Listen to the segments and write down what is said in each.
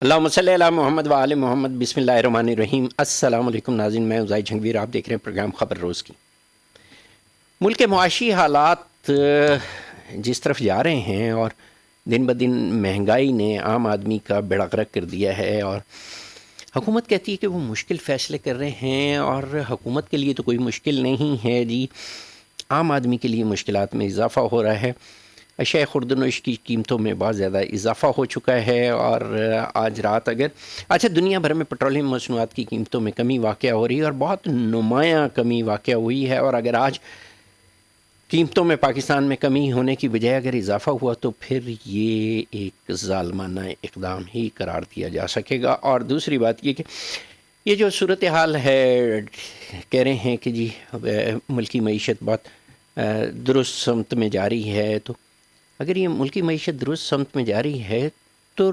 اللہم صلی علی محمد و آل محمد، بسم اللہ الرحمن الرحیم۔ السلام علیکم ناظرین، میں زاہد جھنگویر، آپ دیکھ رہے ہیں پروگرام خبر روز کی۔ ملک کے معاشی حالات جس طرف جا رہے ہیں اور دن بدن مہنگائی نے عام آدمی کا بیڑا غرق کر دیا ہے، اور حکومت کہتی ہے کہ وہ مشکل فیصلے کر رہے ہیں، اور حکومت کے لیے تو کوئی مشکل نہیں ہے جی، عام آدمی کے لیے مشکلات میں اضافہ ہو رہا ہے۔ اشیاء خورد و نوش کی قیمتوں میں بہت زیادہ اضافہ ہو چکا ہے، اور آج رات دنیا بھر میں پیٹرولیم مصنوعات کی قیمتوں میں کمی واقع ہو رہی ہے، اور بہت نمایاں کمی واقع ہوئی ہے، اور اگر آج قیمتوں میں پاکستان میں کمی ہونے کی بجائے اگر اضافہ ہوا تو پھر یہ ایک ظالمانہ اقدام ہی قرار دیا جا سکے گا۔ اور دوسری بات یہ کہ یہ جو صورتحال ہے، کہہ رہے ہیں کہ جی ملکی معیشت بہت درست سمت میں جاری ہے، تو اگر یہ ملکی معیشت درست سمت میں جاری ہے تو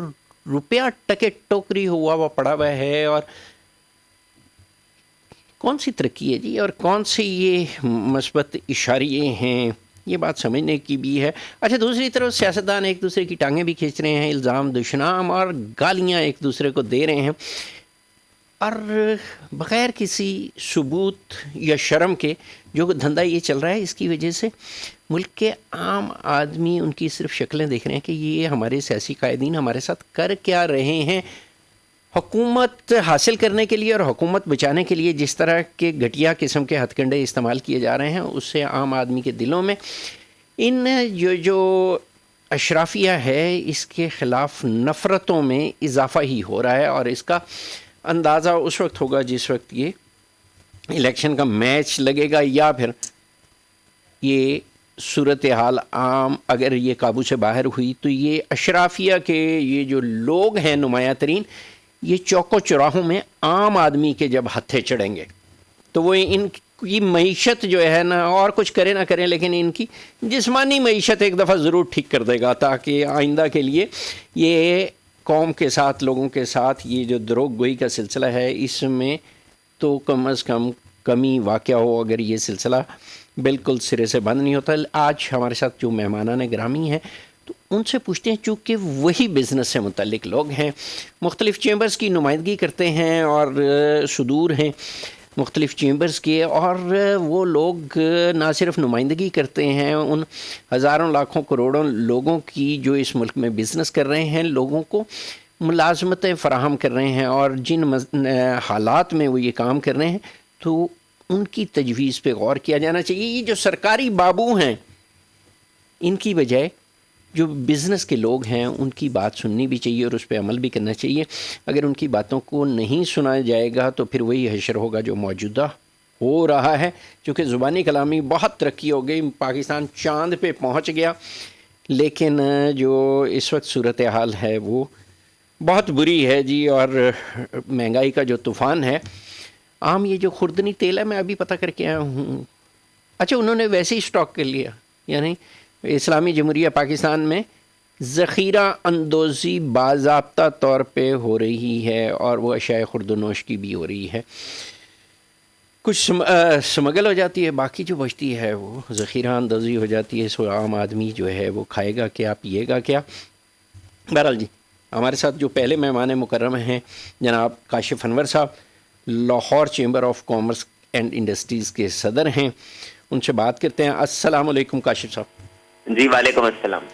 روپیہ ٹکے ٹوکری ہوا پڑا ہوا ہے، اور کون سی ترقی ہے جی، اور کون سی یہ مثبت اشاریے ہیں، یہ بات سمجھنے کی بھی ہے۔ اچھا، دوسری طرف سیاستدان ایک دوسرے کی ٹانگیں بھی کھینچ رہے ہیں، الزام دشنام اور گالیاں ایک دوسرے کو دے رہے ہیں، اور بغیر کسی ثبوت یا شرم کے جو دھندا یہ چل رہا ہے، اس کی وجہ سے ملک کے عام آدمی ان کی صرف شکلیں دیکھ رہے ہیں کہ یہ ہمارے سیاسی قائدین ہمارے ساتھ کر کیا رہے ہیں۔ حکومت حاصل کرنے کے لیے اور حکومت بچانے کے لیے جس طرح کے گھٹیا قسم کے ہتھ کنڈے استعمال کیے جا رہے ہیں، اس سے عام آدمی کے دلوں میں ان جو اشرافیہ ہے اس کے خلاف نفرتوں میں اضافہ ہی ہو رہا ہے، اور اس کا اندازہ اس وقت ہوگا جس وقت یہ الیکشن کا میچ لگے گا، یا پھر یہ صورتحال عام اگر یہ قابو سے باہر ہوئی تو یہ اشرافیہ کے یہ جو لوگ ہیں نمایاں ترین، یہ چوکوں چوراہوں میں عام آدمی کے جب ہتھے چڑھیں گے تو وہ ان کی معیشت جو ہے نا، اور کچھ کرے نہ کریں لیکن ان کی جسمانی معیشت ایک دفعہ ضرور ٹھیک کر دے گا، تاکہ آئندہ کے لیے یہ قوم کے ساتھ، لوگوں کے ساتھ یہ جو دروغ گوئی کا سلسلہ ہے اس میں تو کم از کم کمی واقع ہو، اگر یہ سلسلہ بالکل سرے سے بند نہیں ہوتا۔ آج ہمارے ساتھ جو مہمانان گرامی ہیں تو ان سے پوچھتے ہیں، چونکہ وہی بزنس سے متعلق لوگ ہیں، مختلف چیمبرز کی نمائندگی کرتے ہیں اور صدور ہیں مختلف چیمبرز کے، اور وہ لوگ نہ صرف نمائندگی کرتے ہیں ان ہزاروں لاکھوں کروڑوں لوگوں کی جو اس ملک میں بزنس کر رہے ہیں، لوگوں کو ملازمتیں فراہم کر رہے ہیں، اور جن حالات میں وہ یہ کام کر رہے ہیں تو ان کی تجویز پہ غور کیا جانا چاہیے۔ یہ جو سرکاری بابو ہیں ان کی بجائے جو بزنس کے لوگ ہیں ان کی بات سننی بھی چاہیے اور اس پہ عمل بھی کرنا چاہیے۔ اگر ان کی باتوں کو نہیں سنا جائے گا تو پھر وہی حشر ہوگا جو موجودہ ہو رہا ہے، چونکہ زبانی کلامی بہت ترقی ہو گئی، پاکستان چاند پہ پہنچ گیا، لیکن جو اس وقت صورتحال ہے وہ بہت بری ہے جی، اور مہنگائی کا جو طوفان ہے۔ عام یہ جو خوردنی تیل ہے، میں ابھی پتہ کر کے آیا ہوں، اچھا انہوں نے ویسے ہی اسٹاک کر لیا، یعنی اسلامی جمہوریہ پاکستان میں ذخیرہ اندوزی باضابطہ طور پہ ہو رہی ہے، اور وہ اشیاء خورد و نوش کی بھی ہو رہی ہے، کچھ سمگل ہو جاتی ہے، باقی جو بچتی ہے وہ ذخیرہ اندوزی ہو جاتی ہے، سو عام آدمی جو ہے وہ کھائے گا کیا، پیے گا کیا۔ بہرحال جی، ہمارے ساتھ جو پہلے مہمان مکرم ہیں جناب کاشف انور صاحب، Lahore chamber of commerce and industries کے صدر ہیں، ان سے بات کرتے ہیں۔ السلام علیکم کاشف صاحب۔ جی وعلیکم السلام۔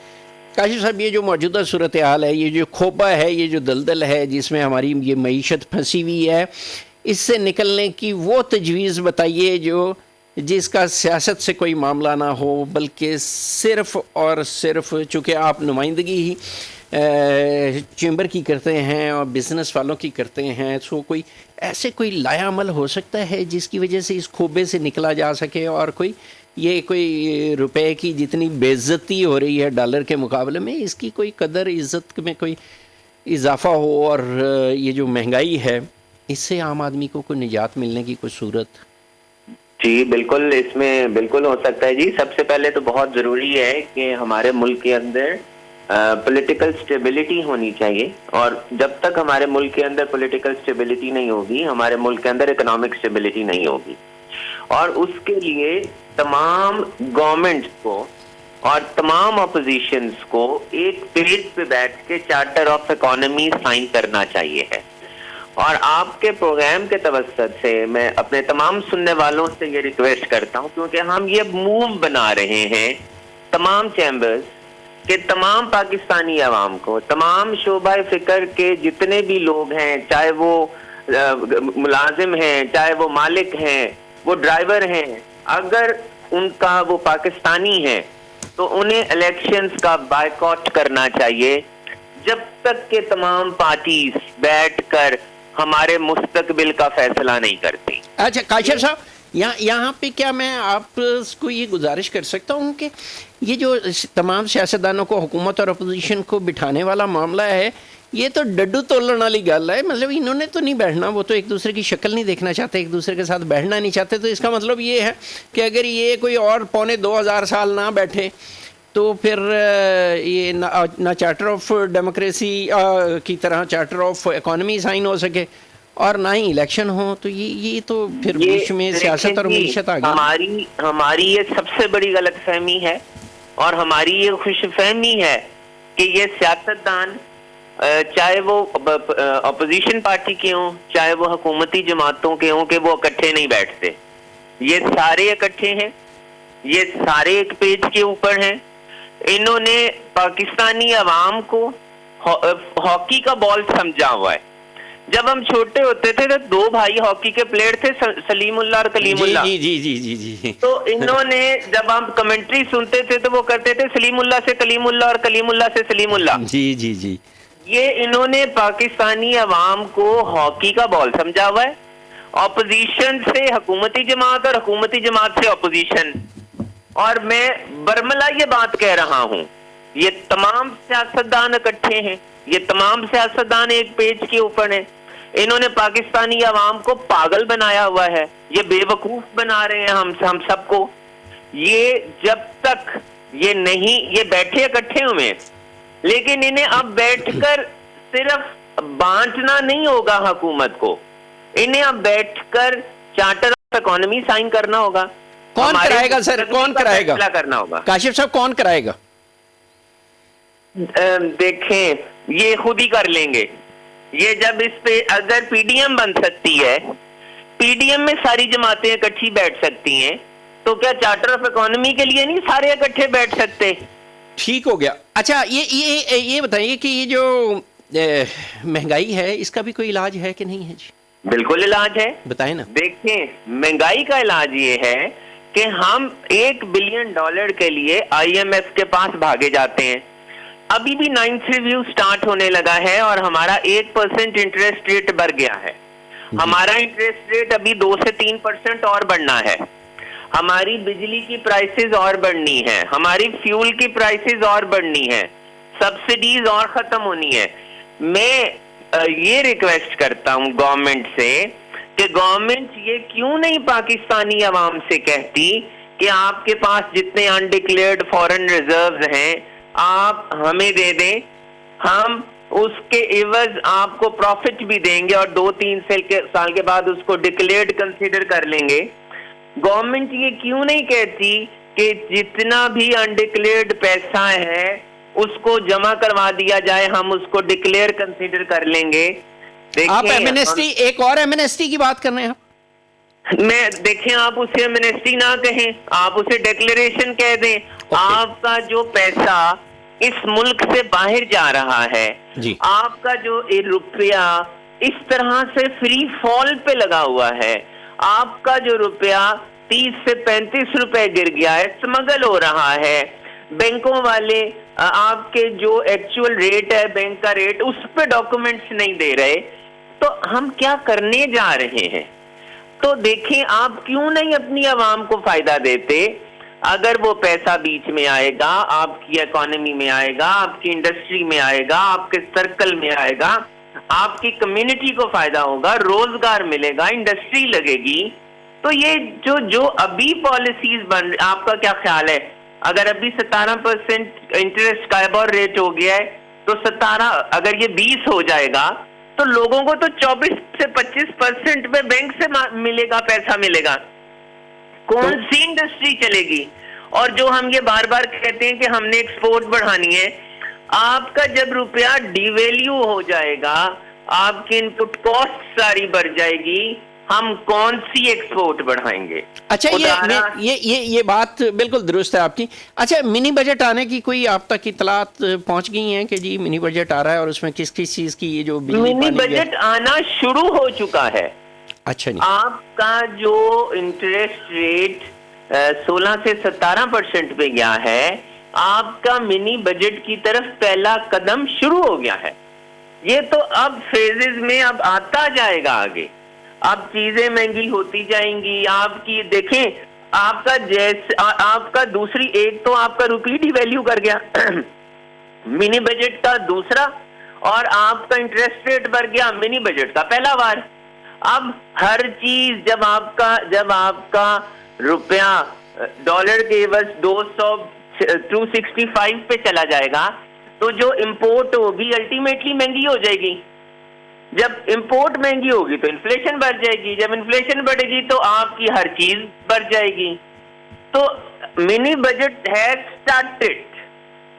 کاشف صاحب، یہ جو موجودہ صورتحال ہے، یہ جو کھوپا ہے، یہ جو دلدل ہے جس میں ہماری یہ معیشت پھنسی ہوئی ہے، اس سے نکلنے کی وہ تجویز بتائیے جس کا سیاست سے کوئی معاملہ نہ ہو، بلکہ صرف اور صرف چونکہ آپ نمائندگی ہی چیمبر کی کرتے ہیں اور بزنس والوں کی کرتے ہیں، سو کوئی لایا عمل ہو سکتا ہے جس کی وجہ سے اس کھوبے سے نکلا جا سکے، اور کوئی روپے کی جتنی بے عزتی ہو رہی ہے ڈالر کے مقابلے میں، اس کی کوئی قدر عزت میں کوئی اضافہ ہو، اور یہ جو مہنگائی ہے اس سے عام آدمی کو کوئی نجات ملنے کی کوئی صورت؟ جی بالکل، اس میں بالکل ہو سکتا ہے جی۔ سب سے پہلے تو بہت ضروری ہے کہ ہمارے ملک کے اندر پولیٹیکل سٹیبلٹی ہونی چاہیے، اور جب تک ہمارے ملک کے اندر پولیٹیکل سٹیبلٹی نہیں ہوگی، ہمارے ملک کے اندر اکنامک سٹیبلٹی نہیں ہوگی، اور اس کے لیے تمام گورنمنٹس کو اور تمام اپوزیشنز کو ایک پیج پہ بیٹھ کے چارٹر آف اکانومی سائن کرنا چاہیے ہے. اور آپ کے پروگرام کے توسط سے میں اپنے تمام سننے والوں سے یہ ریکویسٹ کرتا ہوں, کیونکہ ہم یہ موو بنا رہے ہیں تمام چیمبرز کہ تمام پاکستانی عوام کو, تمام شعبہ فکر کے جتنے بھی لوگ ہیں, چاہے وہ ملازم ہیں, چاہے وہ مالک ہیں, وہ ڈرائیور ہیں, اگر ان کا وہ پاکستانی ہے تو انہیں الیکشنز کا بائیکاٹ کرنا چاہیے جب تک کہ تمام پارٹیز بیٹھ کر ہمارے مستقبل کا فیصلہ نہیں کرتی. اچھا کاشف صاحب, یہاں پہ کیا میں آپ کو یہ گزارش کر سکتا ہوں کہ یہ جو تمام سیاستدانوں کو, حکومت اور اپوزیشن کو بٹھانے والا معاملہ ہے, یہ تو ڈڈو تولن والی گل ہے. مطلب انہوں نے تو نہیں بیٹھنا, وہ تو ایک دوسرے کی شکل نہیں دیکھنا چاہتے, ایک دوسرے کے ساتھ بیٹھنا نہیں چاہتے. تو اس کا مطلب یہ ہے کہ اگر یہ کوئی اور 2500 سال نہ بیٹھے تو پھر یہ نہ چارٹر آف ڈیموکریسی کی طرح چارٹر آف اکانومی سائن ہو سکے اور نہ ہی الیکشن ہو. تو یہ تو پھر بیچ میں سیاست اور معیشت آ گئی. ہماری یہ سب سے بڑی غلط فہمی ہے, اور ہماری یہ خوش فہمی ہے کہ یہ سیاستدان, چاہے وہ اپوزیشن پارٹی کے ہوں, چاہے وہ حکومتی جماعتوں کے ہوں, کہ وہ اکٹھے نہیں بیٹھتے. یہ سارے اکٹھے ہیں, یہ سارے ایک پیج کے اوپر ہیں. انہوں نے پاکستانی عوام کو ہاکی کا بال سمجھا ہوا ہے. جب ہم چھوٹے ہوتے تھے تو 2 بھائی ہاکی کے پلیئر تھے, سلیم اللہ اور کلیم اللہ. جی. تو انہوں نے جب ہم کمنٹری سنتے تھے تو وہ کرتے تھے سلیم اللہ سے کلیم اللہ اور کلیم اللہ سے سلیم اللہ. جی. یہ انہوں نے پاکستانی عوام کو ہاکی کا بال سمجھا ہوا ہے. اپوزیشن سے حکومتی جماعت اور حکومتی جماعت سے اپوزیشن. اور میں برملا یہ بات کہہ رہا ہوں, یہ تمام سیاستدان اکٹھے ہیں, یہ تمام سیاستدان ایک پیج کے اوپر ہیں. انہوں نے پاکستانی عوام کو پاگل بنایا ہوا ہے, یہ بے وقوف بنا رہے ہیں ہم سب کو. یہ جب تک یہ نہیں, یہ بیٹھے اکٹھے ہوئے, لیکن انہیں اب بیٹھ کر صرف بانٹنا نہیں ہوگا حکومت کو, انہیں اب بیٹھ کر چارٹر آف اکانومی سائن کرنا ہوگا. کون کرائے گا سر, کون کرائے گا کرنا ہوگا؟ کاشف صاحب کون کرائے گا؟ دیکھیں یہ خود ہی کر لیں گے. یہ جب اس پہ اگر پی ڈی ایم بن سکتی ہے, پی ڈی ایم میں ساری جماعتیں اکٹھی بیٹھ سکتی ہیں, تو کیا چارٹر آف اکانومی کے لیے نہیں سارے اکٹھے بیٹھ سکتے؟ ٹھیک ہو گیا. اچھا یہ بتائیے کہ یہ جو مہنگائی ہے, اس کا بھی کوئی علاج ہے کہ نہیں ہے؟ جی بالکل علاج ہے, بتائیں نا. دیکھیں مہنگائی کا علاج یہ ہے کہ ہم $1 بلین کے لیے آئی ایم ایف کے پاس بھاگے جاتے ہیں. ابھی بھی 9th ریویو سٹارٹ ہونے لگا ہے اور ہمارا 8% انٹرسٹ ریٹ بڑھ گیا ہے. ہمارا انٹرسٹ ریٹ ابھی 2 سے 3% اور بڑھنا ہے. ہماری بجلی کی پرائسز اور بڑھنی ہے, ہماری فیول کی پرائسز اور بڑھنی ہے, سبسڈیز اور ختم ہونی ہے. میں یہ ریکویسٹ کرتا ہوں گورنمنٹ سے کہ گورنمنٹ یہ کیوں نہیں پاکستانی عوام سے کہتی کہ آپ کے پاس جتنے انڈکلیئرڈ فورن ریزروز ہیں آپ ہمیں دے دیں, ہم اس کے عوض آپ کو پروفٹ بھی دیں گے اور 2-3 سال کے بعد اس کو ڈکلیئرڈ کنسیڈر کر لیں گے. گورنمنٹ یہ کیوں نہیں کہتی کہ جتنا بھی انڈکلیئرڈ پیسہ ہے اس کو جمع کروا دیا جائے, ہم اس کو ڈکلیئر کنسیڈر کر لیں گے. آپ ایمنسٹی, ایک اور ایمنسٹی کی بات کر رہے ہیں آپ؟ میں دیکھیں آپ اسے ایمنسٹی نہ کہیں, آپ اسے ڈیکلیریشن کہہ دیں. آپ کا جو پیسہ اس ملک سے باہر جا رہا ہے, آپ کا جو روپیہ اس طرح سے فری فال پہ لگا ہوا ہے, آپ کا جو روپیہ 30 سے 35 روپے گر گیا ہے, سمگل ہو رہا ہے, بینکوں والے آپ کے جو ایکچوئل ریٹ ہے بینک کا ریٹ اس پہ ڈاکومنٹس نہیں دے رہے, تو ہم کیا کرنے جا رہے ہیں؟ تو دیکھیں آپ کیوں نہیں اپنی عوام کو فائدہ دیتے. اگر وہ پیسہ بیچ میں آئے گا, آپ کی اکانومی میں آئے گا, آپ کی انڈسٹری میں آئے گا, آپ کے سرکل میں آئے گا, آپ کی کمیونٹی کو فائدہ ہوگا, روزگار ملے گا, انڈسٹری لگے گی. تو یہ جو ابھی پالیسیز بن, آپ کا کیا خیال ہے اگر ابھی 17% انٹرسٹ کائبور ریٹ ہو گیا ہے تو 17 اگر یہ 20 ہو جائے گا تو لوگوں کو تو 24 سے 25% پہ بینک سے ملے گا, پیسہ ملے گا. کون سی انڈسٹری چلے گی؟ اور جو ہم یہ بار بار کہتے ہیں کہ ہم نے ایکسپورٹ بڑھانی ہے، آپ کا جب روپیہ ڈی ویلیو ہو جائے گا، آپ کی ان پٹ کاسٹ ساری بڑھ جائے گی، ہم کون سی ایکسپورٹ بڑھائیں گے؟ اچھا یہ بات بالکل درست ہے آپ کی. اچھا منی بجٹ آنے کی کوئی آپ تک اطلاعات پہنچ گئی ہیں کہ جی منی بجٹ آ رہا ہے اور اس میں کس کس چیز کی یہ جو منی بجٹ آنا شروع ہو چکا ہے. اچھا جی. آپ کا جو انٹرسٹ ریٹ 16 سے 17% پہ گیا ہے، آپ کا منی بجٹ کی طرف پہلا قدم شروع ہو گیا ہے. یہ تو اب فیزز میں اب آتا جائے گا آگے، اب چیزیں مہنگی ہوتی جائیں گی. آپ کی دیکھیں، آپ کا دوسری ایک تو آپ کا روپی ڈی ویلیو کر گیا منی بجٹ کا دوسرا، اور آپ کا انٹرسٹ ریٹ بڑھ گیا منی بجٹ کا پہلا وار. اب ہر چیز جب آپ کا روپیہ ڈالر کے عوض 265 پہ چلا جائے گا تو جو امپورٹ ہوگی الٹیمیٹلی مہنگی ہو جائے گی. جب امپورٹ مہنگی ہوگی تو انفلیشن بڑھ جائے گی، جب انفلیشن بڑھے گی تو آپ کی ہر چیز بڑھ جائے گی. تو منی بجٹ ہیز سٹارٹڈ،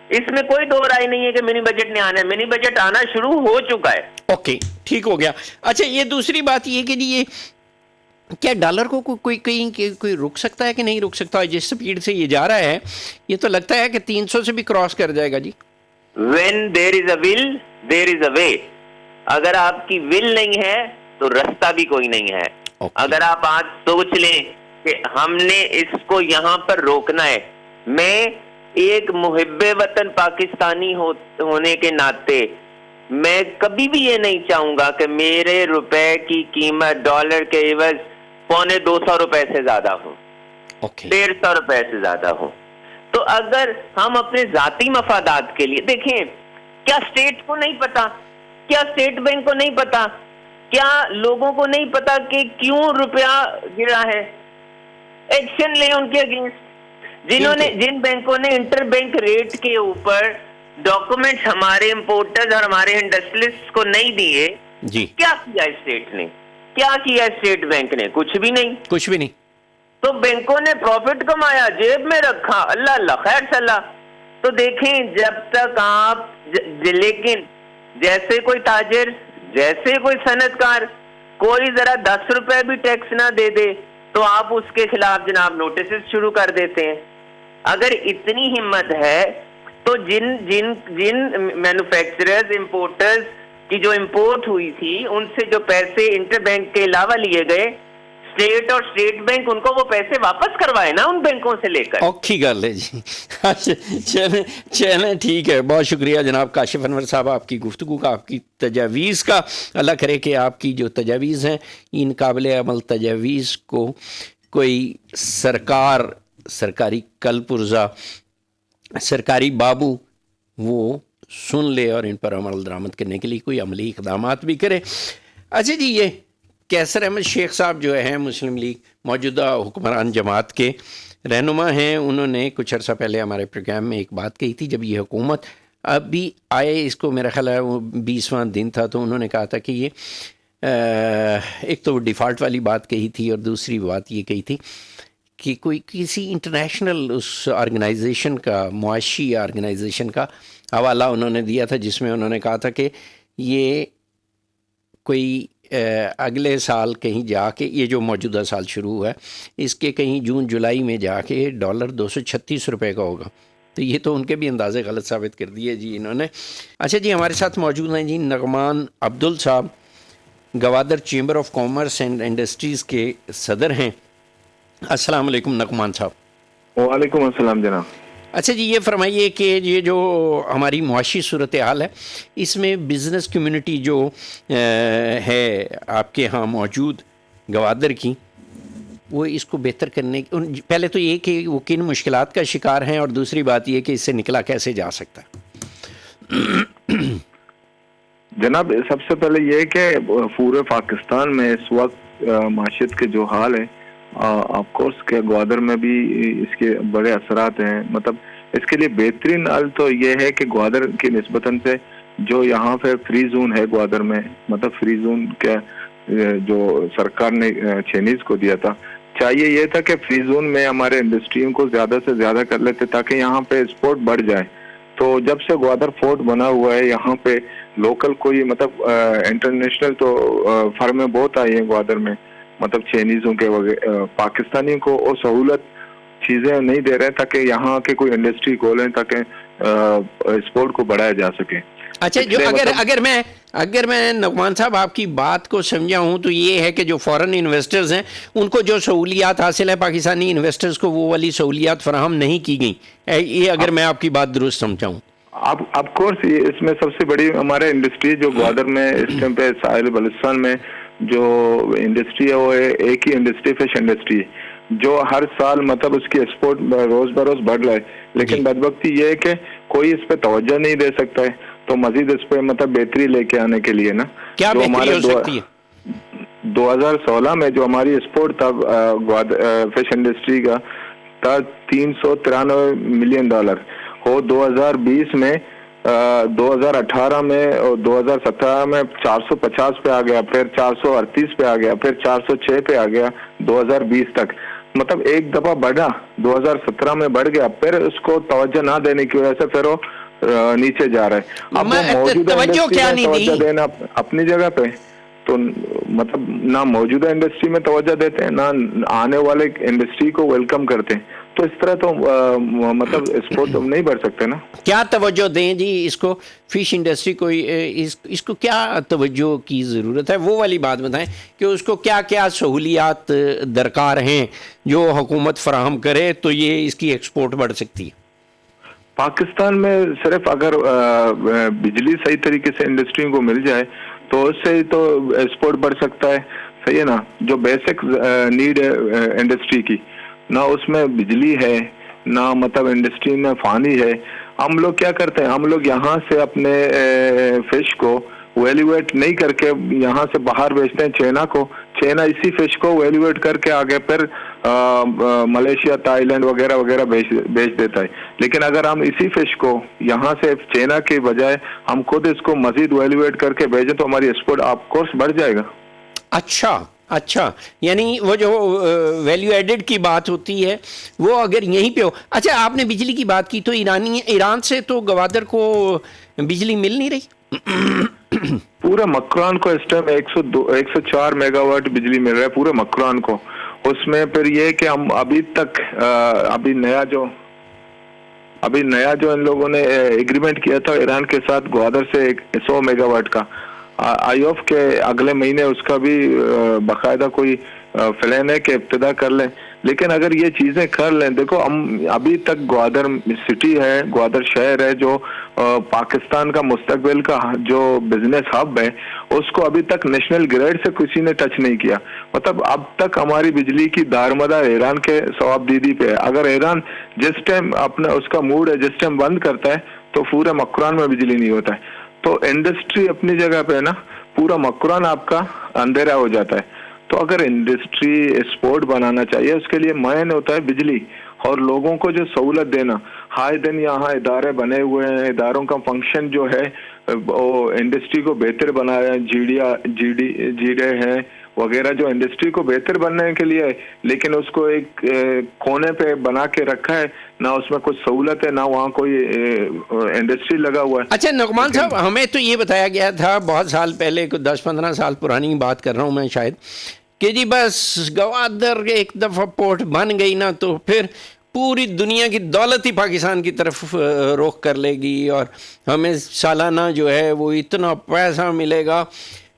اس میں کوئی دو رائے نہیں ہے کہ منی بجٹ نے آنا ہے، منی بجٹ آنا شروع ہو چکا ہے. اوکے ٹھیک ہو گیا. اچھا یہ دوسری بات یہ کہ یہ کیا ڈالر کو کوئی رک سکتا ہے کہ نہیں رک سکتا؟ جس سپیڈ سے یہ جا رہا ہے یہ تو لگتا ہے کہ 300 سے بھی کراس کر جائے گا جی. When there is a will, there is a way. اگر آپ کی ول نہیں ہے تو رستہ بھی کوئی نہیں ہے. اگر آپ آج سوچ لیں کہ ہم نے اس کو یہاں پر روکنا ہے، میں ایک محب وطن پاکستانی ہونے کے ناطے میں کبھی بھی یہ نہیں چاہوں گا کہ میرے روپے کی قیمت ڈالر کے عوض 250 روپے سے زیادہ ہو، 150 روپے سے زیادہ ہو. تو اگر ہم اپنے ذاتی مفادات کے لیے دیکھیں، کیا اسٹیٹ کو نہیں پتا، کیا اسٹیٹ بینک کو نہیں پتا، کیا لوگوں کو نہیں پتا کہ کیوں روپیہ گرا ہے؟ ایکشن لیں ان کے اگینسٹ. جن بینکوں نے انٹر بینک ریٹ کے اوپر ڈاکومنٹ ہمارے امپورٹرز اور ہمارے انڈسٹریلسٹ کو نہیں دیے، کیا کیا اسٹیٹ نے، کیا کیا اسٹیٹ بینک نے؟ کچھ بھی نہیں. تو بینکوں نے پروفٹ کمایا، جیب میں رکھا، اللہ اللہ خیر صلاح. تو دیکھیں جب تک آپ لیکن جیسے کوئی تاجر، جیسے کوئی صنعت کار کوئی ذرا 10 روپے بھی ٹیکس نہ دے دے تو آپ اس کے خلاف جناب نوٹسز شروع کر دیتے ہیں. اگر اتنی ہمت ہے تو جن مینوفیکچررز، امپورٹرز کی جو امپورٹ ہوئی تھی ان سے جو پیسے انٹر بینک کے علاوہ لیے گئے، اسٹیٹ اور اسٹیٹ بینک ان کو وہ پیسے واپس کروائے نا ان بینکوں سے لے کر. اوکھی گل ہے جی. چلیں ٹھیک ہے. بہت شکریہ جناب کاشف انور صاحب آپ کی گفتگو کا، آپ کی تجاویز کا. اللہ کرے کہ آپ کی جو تجاویز ہیں ان قابل عمل تجاویز کو کوئی سرکاری کل پرزا، سرکاری بابو وہ سن لے اور ان پر عمل درآمد کرنے کے لیے کوئی عملی اقدامات بھی کرے. اچھا جی، یہ کیسر احمد شیخ صاحب جو ہیں مسلم لیگ موجودہ حکمران جماعت کے رہنما ہیں، انہوں نے کچھ عرصہ پہلے ہمارے پروگرام میں ایک بات کہی تھی. جب یہ حکومت ابھی آئے، اس کو میرا خیال ہے وہ 20واں دن تھا، تو انہوں نے کہا تھا کہ یہ ایک تو ڈیفالٹ والی بات کہی تھی اور دوسری بات یہ کہی تھی کہ کوئی کسی انٹرنیشنل اس آرگنائزیشن کا، معاشی آرگنائزیشن کا حوالہ انہوں نے دیا تھا، جس میں انہوں نے کہا تھا کہ یہ کوئی اگلے سال کہیں جا کے، یہ جو موجودہ سال شروع ہوا ہے اس کے کہیں جون جولائی میں جا کے ڈالر 236 روپے کا ہوگا. تو یہ تو ان کے بھی اندازے غلط ثابت کر دیے جی انہوں نے. اچھا جی، ہمارے ساتھ موجود ہیں جی نعمان عبدل صاحب، Gwadar chamber of commerce and industries کے صدر ہیں. السلام علیکم نعمان صاحب. وعلیکم السلام جناب. اچھا جی، یہ فرمائیے کہ یہ جو ہماری معاشی صورتحال ہے اس میں بزنس کمیونٹی جو ہے آپ کے ہاں موجود گوادر کی، وہ اس کو بہتر کرنے کی، پہلے تو یہ کہ وہ کن مشکلات کا شکار ہیں، اور دوسری بات یہ کہ اس سے نکلا کیسے جا سکتا ہے؟ جناب سب سے پہلے یہ کہ پورے پاکستان میں اس وقت معیشت کے جو حال ہے، آف کورس کہ گوادر میں بھی اس کے بڑے اثرات ہیں. مطلب اس کے لیے بہترین حل تو یہ ہے کہ گوادر کی نسبتاً سے جو یہاں پہ فری زون ہے گوادر میں، مطلب فری زون کے جو سرکار نے چائنیز کو دیا تھا، چاہیے یہ تھا کہ فری زون میں ہمارے انڈسٹریوں کو زیادہ سے زیادہ کر لیتے تاکہ یہاں پہ ایکسپورٹ بڑھ جائے. تو جب سے گوادر فورٹ بنا ہوا ہے یہاں پہ لوکل کوئی مطلب انٹرنیشنل تو فرمیں بہت آئی ہیں گوادر میں, مطلب چائنیزوں کے وغیرہ, پاکستانیوں کو وہ سہولت چیزیں نہیں دے رہے تاکہ یہاں کے کوئی انڈسٹری کھولیں تاکہ ایکسپورٹ کو بڑھایا جا سکے. اچھا, جو اگر میں نعمان صاحب آپ کی بات کو سمجھا ہوں تو یہ ہے کہ جو فورن انویسٹرز ہیں ان کو جو سہولیات حاصل ہے پاکستانی انویسٹرز کو وہ والی سہولیات فراہم نہیں کی گئیں, یہ اگر میں آپ کی بات درست سمجھاؤں. آف کورس اس میں سب سے بڑی ہمارے انڈسٹری جو گوادر میں اس ٹائم پہ ساحل بلوچستان میں جو انڈسٹری ہے وہ ایک ہی انڈسٹری, فش انڈسٹری, جو ہر سال مطلب اس کی ایکسپورٹ روز بروز بڑھ رہا ہے. لیکن بدبختی یہ ہے کہ کوئی اس پہ توجہ نہیں دے سکتا ہے. تو مزید اس پہ مطلب بہتری لے کے آنے کے لیے نا, کیا بہتری ہو سکتی ہے؟ 2016 میں جو ہماری ایکسپورٹ تھا فش انڈسٹری کا تھا $393 ملین, اور 2020 میں 2018 میں اور 2017 میں 450 پہ آ گیا, پھر 438 پہ آ گیا, پھر 406 پہ آ گیا 2020 تک. مطلب ایک دفعہ بڑھا 2017 میں بڑھ گیا, پھر اس کو توجہ نہ دینے کی وجہ سے پھر وہ نیچے جا رہا ہے. اب موجودہ توجہ دینا اپنی جگہ پہ, تو مطلب نہ موجودہ انڈسٹری میں توجہ دیتے ہیں نہ آنے والے انڈسٹری کو ویلکم کرتے ہیں. تو اس طرح تو مطلب ایکسپورٹ نہیں بڑھ سکتے نا. کیا توجہ دیں جی اس کو, فش انڈسٹری کو اس کو کیا توجہ کی ضرورت ہے, وہ والی بات بتائیں کہ اس کو کیا کیا سہولیات درکار ہیں جو حکومت فراہم کرے تو یہ اس کی ایکسپورٹ بڑھ سکتی ہے. پاکستان میں صرف اگر بجلی صحیح طریقے سے انڈسٹریوں کو مل جائے تو اس سے ہی تو ایکسپورٹ بڑھ سکتا ہے, صحیح ہے نا. جو بیسک نیڈ ہے انڈسٹری کی, نہ اس میں بجلی ہے نہ مطلب انڈسٹری میں پانی ہے. ہم لوگ کیا کرتے ہیں, ہم لوگ یہاں سے اپنے فش کو ویلیویٹ نہیں کر کے یہاں سے باہر بیچتے ہیں چائنا کو. چائنا اسی فش کو ویلیویٹ کر کے آگے پھر ملیشیا, تائی لینڈ وغیرہ وغیرہ بیچ دیتا ہے. لیکن اگر ہم اسی فش کو یہاں سے چائنا کے بجائے ہم خود اس کو مزید ویلیویٹ کر کے بھیجیں تو ہماری ایکسپورٹ آف کورس بڑھ جائے گا. اچھا, یعنی وہ جو ویلیو ایڈڈ کی بات ہوتی ہے وہ اگر یہیں پہ ہو. اچھا, آپ نے بجلی کی بات کی تو ایران سے تو گوادر کو بجلی مل نہیں رہی. پورے مکران کو اس ٹائم 104 میگا واٹ بجلی مل رہا ہے پورے مکران کو. اس میں پھر یہ کہ ہم ابھی تک ابھی نیا جو ان لوگوں نے ایگریمنٹ کیا تھا ایران کے ساتھ گوادر سے 100 میگا واٹ کا, آئی آف کے اگلے مہینے اس کا بھی باقاعدہ کوئی پلان ہے کہ ابتدا کر لیں. لیکن اگر یہ چیزیں کر لیں, دیکھو ہم ابھی تک گوادر سٹی ہے, گوادر شہر ہے جو پاکستان کا مستقبل کا جو بزنس ہب ہے, اس کو ابھی تک نیشنل گریڈ سے کسی نے ٹچ نہیں کیا. مطلب اب تک ہماری بجلی کی دارمدار ایران کے ثواب دیدی پہ ہے. اگر ایران جس ٹائم اپنا اس کا موڈ ہے جس ٹائم بند کرتا ہے تو پورے مکران میں بجلی نہیں ہوتا ہے. تو انڈسٹری اپنی جگہ پہ ہے نا, پورا مکران آپ کا اندھیرا ہو جاتا ہے. تو اگر انڈسٹری ایکسپورٹ بنانا چاہیے اس کے لیے مین ہوتا ہے بجلی اور لوگوں کو جو سہولت دینا. ہائے دن یہاں ادارے بنے ہوئے ہیں, اداروں کا فنکشن جو ہے وہ انڈسٹری کو بہتر بنا رہے ہیں, جی ڈے ہیں وغیرہ جو انڈسٹری کو بہتر بننے کے لیے, لیکن اس کو ایک کونے پہ بنا کے رکھا ہے, نہ اس میں کچھ سہولت ہے نہ وہاں کوئی انڈسٹری لگا ہوا ہے. اچھا نعمان صاحب, ہمیں تو یہ بتایا گیا تھا بہت سال پہلے, 10-15 سال پرانی بات کر رہا ہوں میں شاید, کہ جی بس گوادر ایک دفعہ پورٹ بن گئی نا تو پھر پوری دنیا کی دولت ہی پاکستان کی طرف رخ کر لے گی اور ہمیں سالانہ جو ہے وہ اتنا پیسہ ملے گا.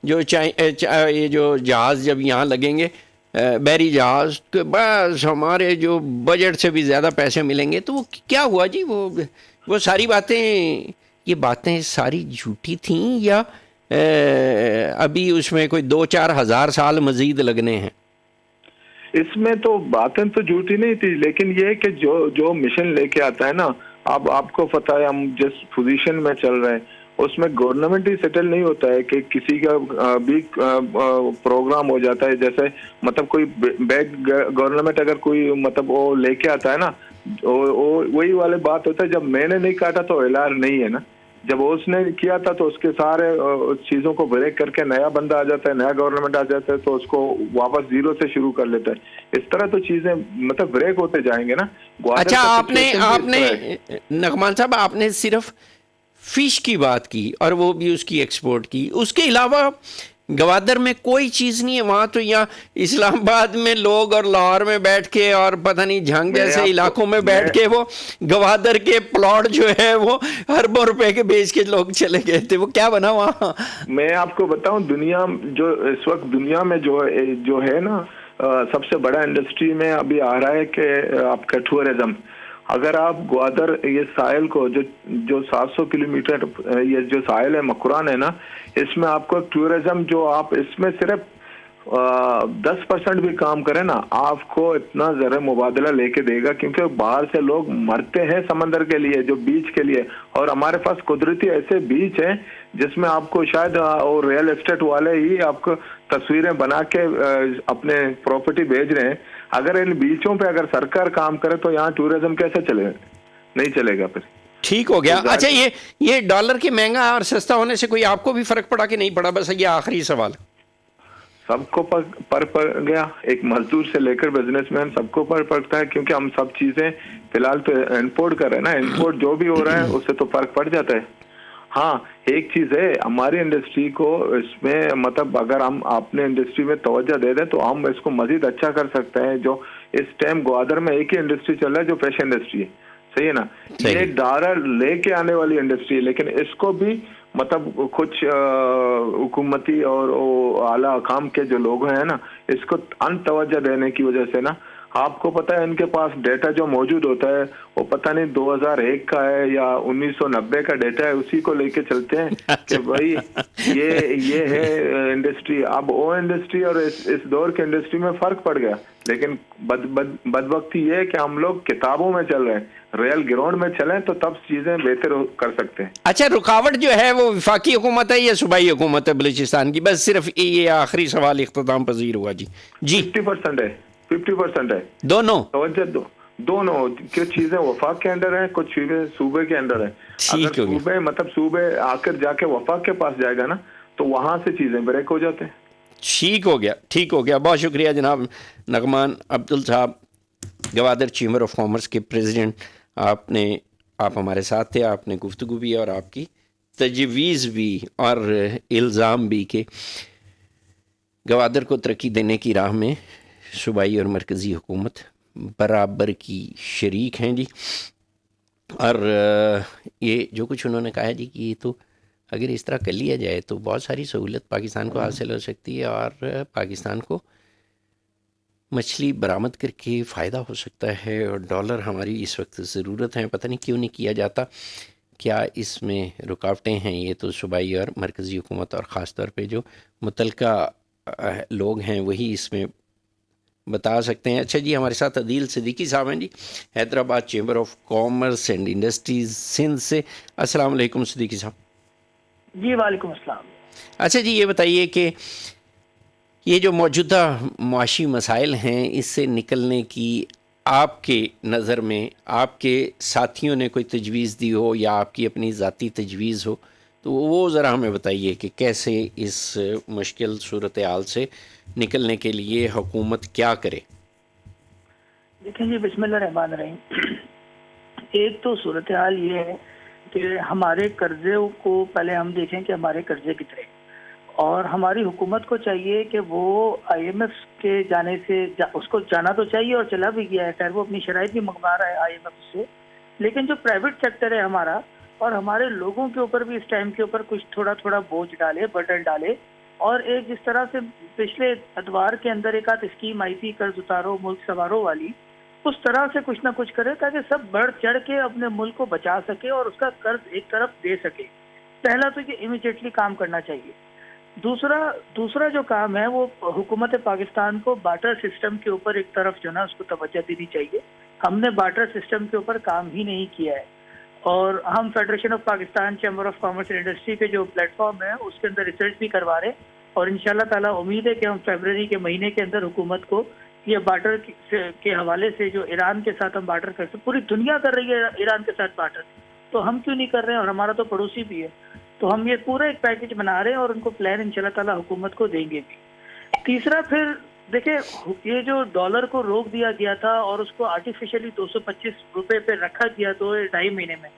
یہ جو جہاز جب یہاں لگیں گے بحری جہاز, تو بس ہمارے جو بجٹ سے بھی زیادہ پیسے ملیں گے. تو وہ کیا ہوا جی, وہ ساری یہ باتیں ساری جھوٹی تھیں یا ابھی اس میں کوئی 2-4 ہزار سال مزید لگنے ہیں؟ اس میں تو باتیں تو جھوٹی نہیں تھی, لیکن یہ کہ جو مشن لے کے آتا ہے نا, اب آپ کو پتہ ہے ہم جس پوزیشن میں چل رہے ہیں اس میں گورنمنٹ ہی سیٹل نہیں ہوتا ہے کہ کسی کا بھی پروگرام ہو جاتا ہے. جیسے مطلب کوئی بیگ گورنمنٹ اگر کوئی مطلب وہ لے کے آتا ہے نا, وہی والے بات ہوتا ہے جب میں نے نہیں کاٹا تو اعلان نہیں ہے نا. جب اس نے کیا تھا تو اس کے سارے چیزوں کو بریک کر کے نیا بندہ آ جاتا ہے, نیا گورنمنٹ آ جاتا ہے تو اس کو واپس زیرو سے شروع کر لیتا ہے. اس طرح تو چیزیں مطلب بریک ہوتے جائیں گے نا. اچھا, آپ نے نعمان صاحب آپ نے صرف فش کی بات کی اور وہ بھی اس کی ایکسپورٹ کی, اس کے علاوہ گوادر میں کوئی چیز نہیں ہے وہاں تو؟ یا اسلام آباد میں لوگ اور لاہور میں بیٹھ کے اور پتہ نہیں جھنگ جیسے علاقوں میں بیٹھ کے وہ گوادر کے پلاٹ جو ہے وہ اربوں روپے کے بیچ کے لوگ چلے گئے تھے, وہ کیا بنا وہاں؟ میں آپ کو بتاؤں, دنیا جو اس وقت دنیا میں جو ہے نا سب سے بڑا انڈسٹری میں ابھی آ رہا ہے کہ آپ کا ٹورزم. اگر آپ گوادر یہ ساحل کو جو 700 کلومیٹر یہ جو ساحل ہے مکران ہے نا, اس میں آپ کو ٹورزم جو آپ اس میں صرف 10% بھی کام کریں نا, آپ کو اتنا زر مبادلہ لے کے دے گا, کیونکہ باہر سے لوگ مرتے ہیں سمندر کے لیے, جو بیچ کے لیے, اور ہمارے پاس قدرتی ایسے بیچ ہیں جس میں آپ کو شاید اور ریئل اسٹیٹ والے ہی آپ کو تصویریں بنا کے اپنے پراپرٹی بھیج رہے ہیں. اگر ان بیچوں پہ اگر سرکار کام کرے تو یہاں ٹورزم کیسے چلے گا؟ نہیں چلے گا. پھر ٹھیک ہو گیا. اچھا, یہ ڈالر کے مہنگا اور سستا ہونے سے کوئی آپ کو بھی فرق پڑا کہ نہیں پڑا؟ بس یہ آخری سوال. سب کو پر پڑ گیا, ایک مزدور سے لے کر بزنس مین سب کو پر پڑتا ہے, کیونکہ ہم سب چیزیں فی الحال تو امپورٹ کر رہے ہیں نا. امپورٹ جو بھی ہو رہا ہے اس سے تو فرق پڑ جاتا ہے. ہاں, ایک چیز ہے ہماری انڈسٹری کو اس میں مطلب اگر ہم اپنے انڈسٹری میں توجہ دے دیں تو ہم اس کو مزید اچھا کر سکتے ہیں. جو اس ٹائم گوادر میں ایک ہی انڈسٹری چل رہا ہے جو فیشن انڈسٹری ہے, صحیح ہے نا. یہ ڈالر لے کے آنے والی انڈسٹری ہے, لیکن اس کو بھی مطلب کچھ حکومتی اور اعلیٰ حکام کے جو لوگ ہیں نا, اس کو ان توجہ دینے کی وجہ سے نا, آپ کو پتہ ہے ان کے پاس ڈیٹا جو موجود ہوتا ہے وہ پتہ نہیں 2001 کا ہے یا 1990 کا ڈیٹا ہے, اسی کو لے کے چلتے ہیں کہ بھائی یہ ہے انڈسٹری. اب وہ انڈسٹری اور اس دور کے انڈسٹری میں فرق پڑ گیا, لیکن بدبختی یہ ہے کہ ہم لوگ کتابوں میں چل رہے ہیں, ریل گراؤنڈ میں چلیں تو تب چیزیں بہتر کر سکتے ہیں. اچھا, رکاوٹ جو ہے وہ وفاقی حکومت ہے یا صوبائی حکومت ہے بلوچستان کی؟ بس صرف یہ آخری سوال اختتام پذیر ہوا. جی 50% ہے, 50% ہے. دونوں توجہ دونوں کچھ چیزیں وفاق کے انڈر ہیں, کچھ چیزیں صوبے کے انڈر ہیں. اگر صوبے مطلب صوبے آ کر جا کے وفاق کے پاس جائے گا نا تو وہاں سے چیزیں بریک ہو جاتے ہیں. ٹھیک ہو گیا, ٹھیک ہو گیا. بہت شکریہ جناب نعمان عبدل صاحب, گوادر چیمبر آف کامرس کے پریزیڈنٹ. آپ ہمارے ساتھ تھے, آپ نے گفتگو بھی اور آپ کی تجویز بھی اور الزام بھی کہ گوادر کو ترقی دینے کی راہ میں صوبائی اور مرکزی حکومت برابر کی شریک ہیں. جی, اور یہ جو کچھ انہوں نے کہا جی کہ یہ تو اگر اس طرح کر لیا جائے تو بہت ساری سہولت پاکستان کو حاصل ہو سکتی ہے اور پاکستان کو مچھلی برآمد کر کے فائدہ ہو سکتا ہے. اور ڈالر ہماری اس وقت ضرورت ہے, پتہ نہیں کیوں نہیں کیا جاتا. کیا اس میں رکاوٹیں ہیں؟ یہ تو صوبائی اور مرکزی حکومت اور خاص طور پہ جو متعلقہ لوگ ہیں وہی اس میں بتا سکتے ہیں. اچھا جی, ہمارے ساتھ عدیل صدیقی صاحب ہیں جی, Hyderabad chamber of commerce and industries Sindh سے. السلام علیکم صدیقی صاحب. جی وعلیکم السلام. اچھا جی, یہ بتائیے کہ یہ جو موجودہ معاشی مسائل ہیں اس سے نکلنے کی آپ کے نظر میں آپ کے ساتھیوں نے کوئی تجویز دی ہو یا آپ کی اپنی ذاتی تجویز ہو تو وہ ذرا ہمیں بتائیے کہ کیسے اس مشکل صورتحال سے نکلنے کے لیے حکومت کیا کرے. دیکھیں جی, بسم اللہ الرحمن الرحیم. ایک تو صورتحال یہ ہے کہ ہمارے قرضے کو پہلے ہم دیکھیں کہ ہمارے قرضے کتنے, اور ہماری حکومت کو چاہیے کہ وہ آئی ایم ایف کے جانے سے اس کو جانا تو چاہیے اور چلا بھی گیا ہے, خیر وہ اپنی شرائط بھی منگوا رہا ہے آئی ایم ایف سے, لیکن جو پرائیویٹ سیکٹر ہے ہمارا اور ہمارے لوگوں کے اوپر بھی اس ٹائم کے اوپر کچھ تھوڑا تھوڑا بوجھ ڈالے, برڈن ڈالے. اور ایک جس طرح سے پچھلے ادوار کے اندر ایک آدھ اسکیم آئی تھی قرض اتارو ملک سنوارو والی, اس طرح سے کچھ نہ کچھ کرے تاکہ سب بڑھ چڑھ کے اپنے ملک کو بچا سکے اور اس کا قرض ایک طرف دے سکے. پہلا تو یہ امیڈیٹلی کام کرنا چاہیے. دوسرا جو کام ہے وہ حکومت پاکستان کو بارٹر سسٹم کے اوپر ایک طرف جو نا اس کو توجہ دینی چاہیے. ہم نے بارٹر سسٹم کے اوپر کام ہی نہیں کیا ہے, اور ہم federation of Pakistan chamber of commerce and industry کے جو پلیٹ فارم ہے اس کے اندر ریسرچ بھی کروا رہے ہیں, اور انشاءاللہ تعالیٰ امید ہے کہ ہم فیبرری کے مہینے کے اندر حکومت کو یہ بارٹر کے حوالے سے جو ایران کے ساتھ ہم بارٹر کر سکتے, پوری دنیا کر رہی ہے ایران کے ساتھ بارٹر, تو ہم کیوں نہیں کر رہے ہیں, اور ہمارا تو پڑوسی بھی ہے. تو ہم یہ پورا ایک پیکج بنا رہے ہیں اور ان کو پلان انشاءاللہ تعالی حکومت کو دیں گے بھی. تیسرا پھر دیکھیں, یہ جو ڈالر کو روک دیا گیا تھا اور اس کو آرٹیفیشلی 225 روپے پہ رکھا گیا 2-2.5 مہینے میں,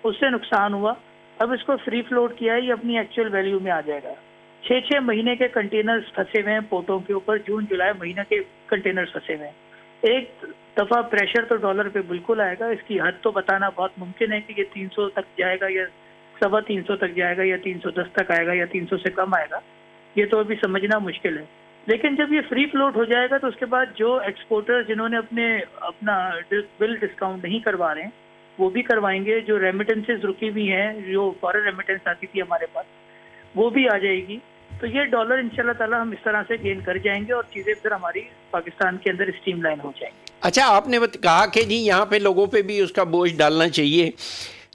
اس سے نقصان ہوا. اب اس کو فری فلوٹ کیا ہے, یہ اپنی ایکچوئل ویلیو میں آ جائے گا. 6 مہینے کے کنٹینرز پھنسے ہوئے ہیں پورٹوں کے اوپر, جون جولائی مہینے کے کنٹینرز پھنسے ہوئے ہیں. ایک دفعہ پریشر تو ڈالر پہ بالکل آئے گا. اس کی حد تو بتانا بہت ممکن ہے کہ یہ 300 تک جائے گا یا 350 تک جائے گا یا 310 تک آئے گا یا 300 سے کم آئے گا, یہ تو ابھی سمجھنا مشکل ہے. لیکن جب یہ فری فلوٹ ہو جائے گا تو اس کے بعد جو ایکسپورٹر جنہوں نے اپنا بل ڈسکاؤنٹ نہیں کروا رہے ہیں وہ بھی کروائیں گے. جو ریمیٹنسز رکی ہوئی ہیں, جو فارن ریمیٹنس آتی تھی ہمارے پاس, وہ بھی آ جائے گی. تو یہ ڈالر انشاءاللہ تعالی ہم اس طرح سے گین کر جائیں گے اور چیزیں پھر ہماری پاکستان کے اندر اسٹریم لائن ہو جائیں گی. اچھا, آپ نے کہا کہ جی یہاں پہ لوگوں پہ بھی اس کا بوجھ ڈالنا چاہیے,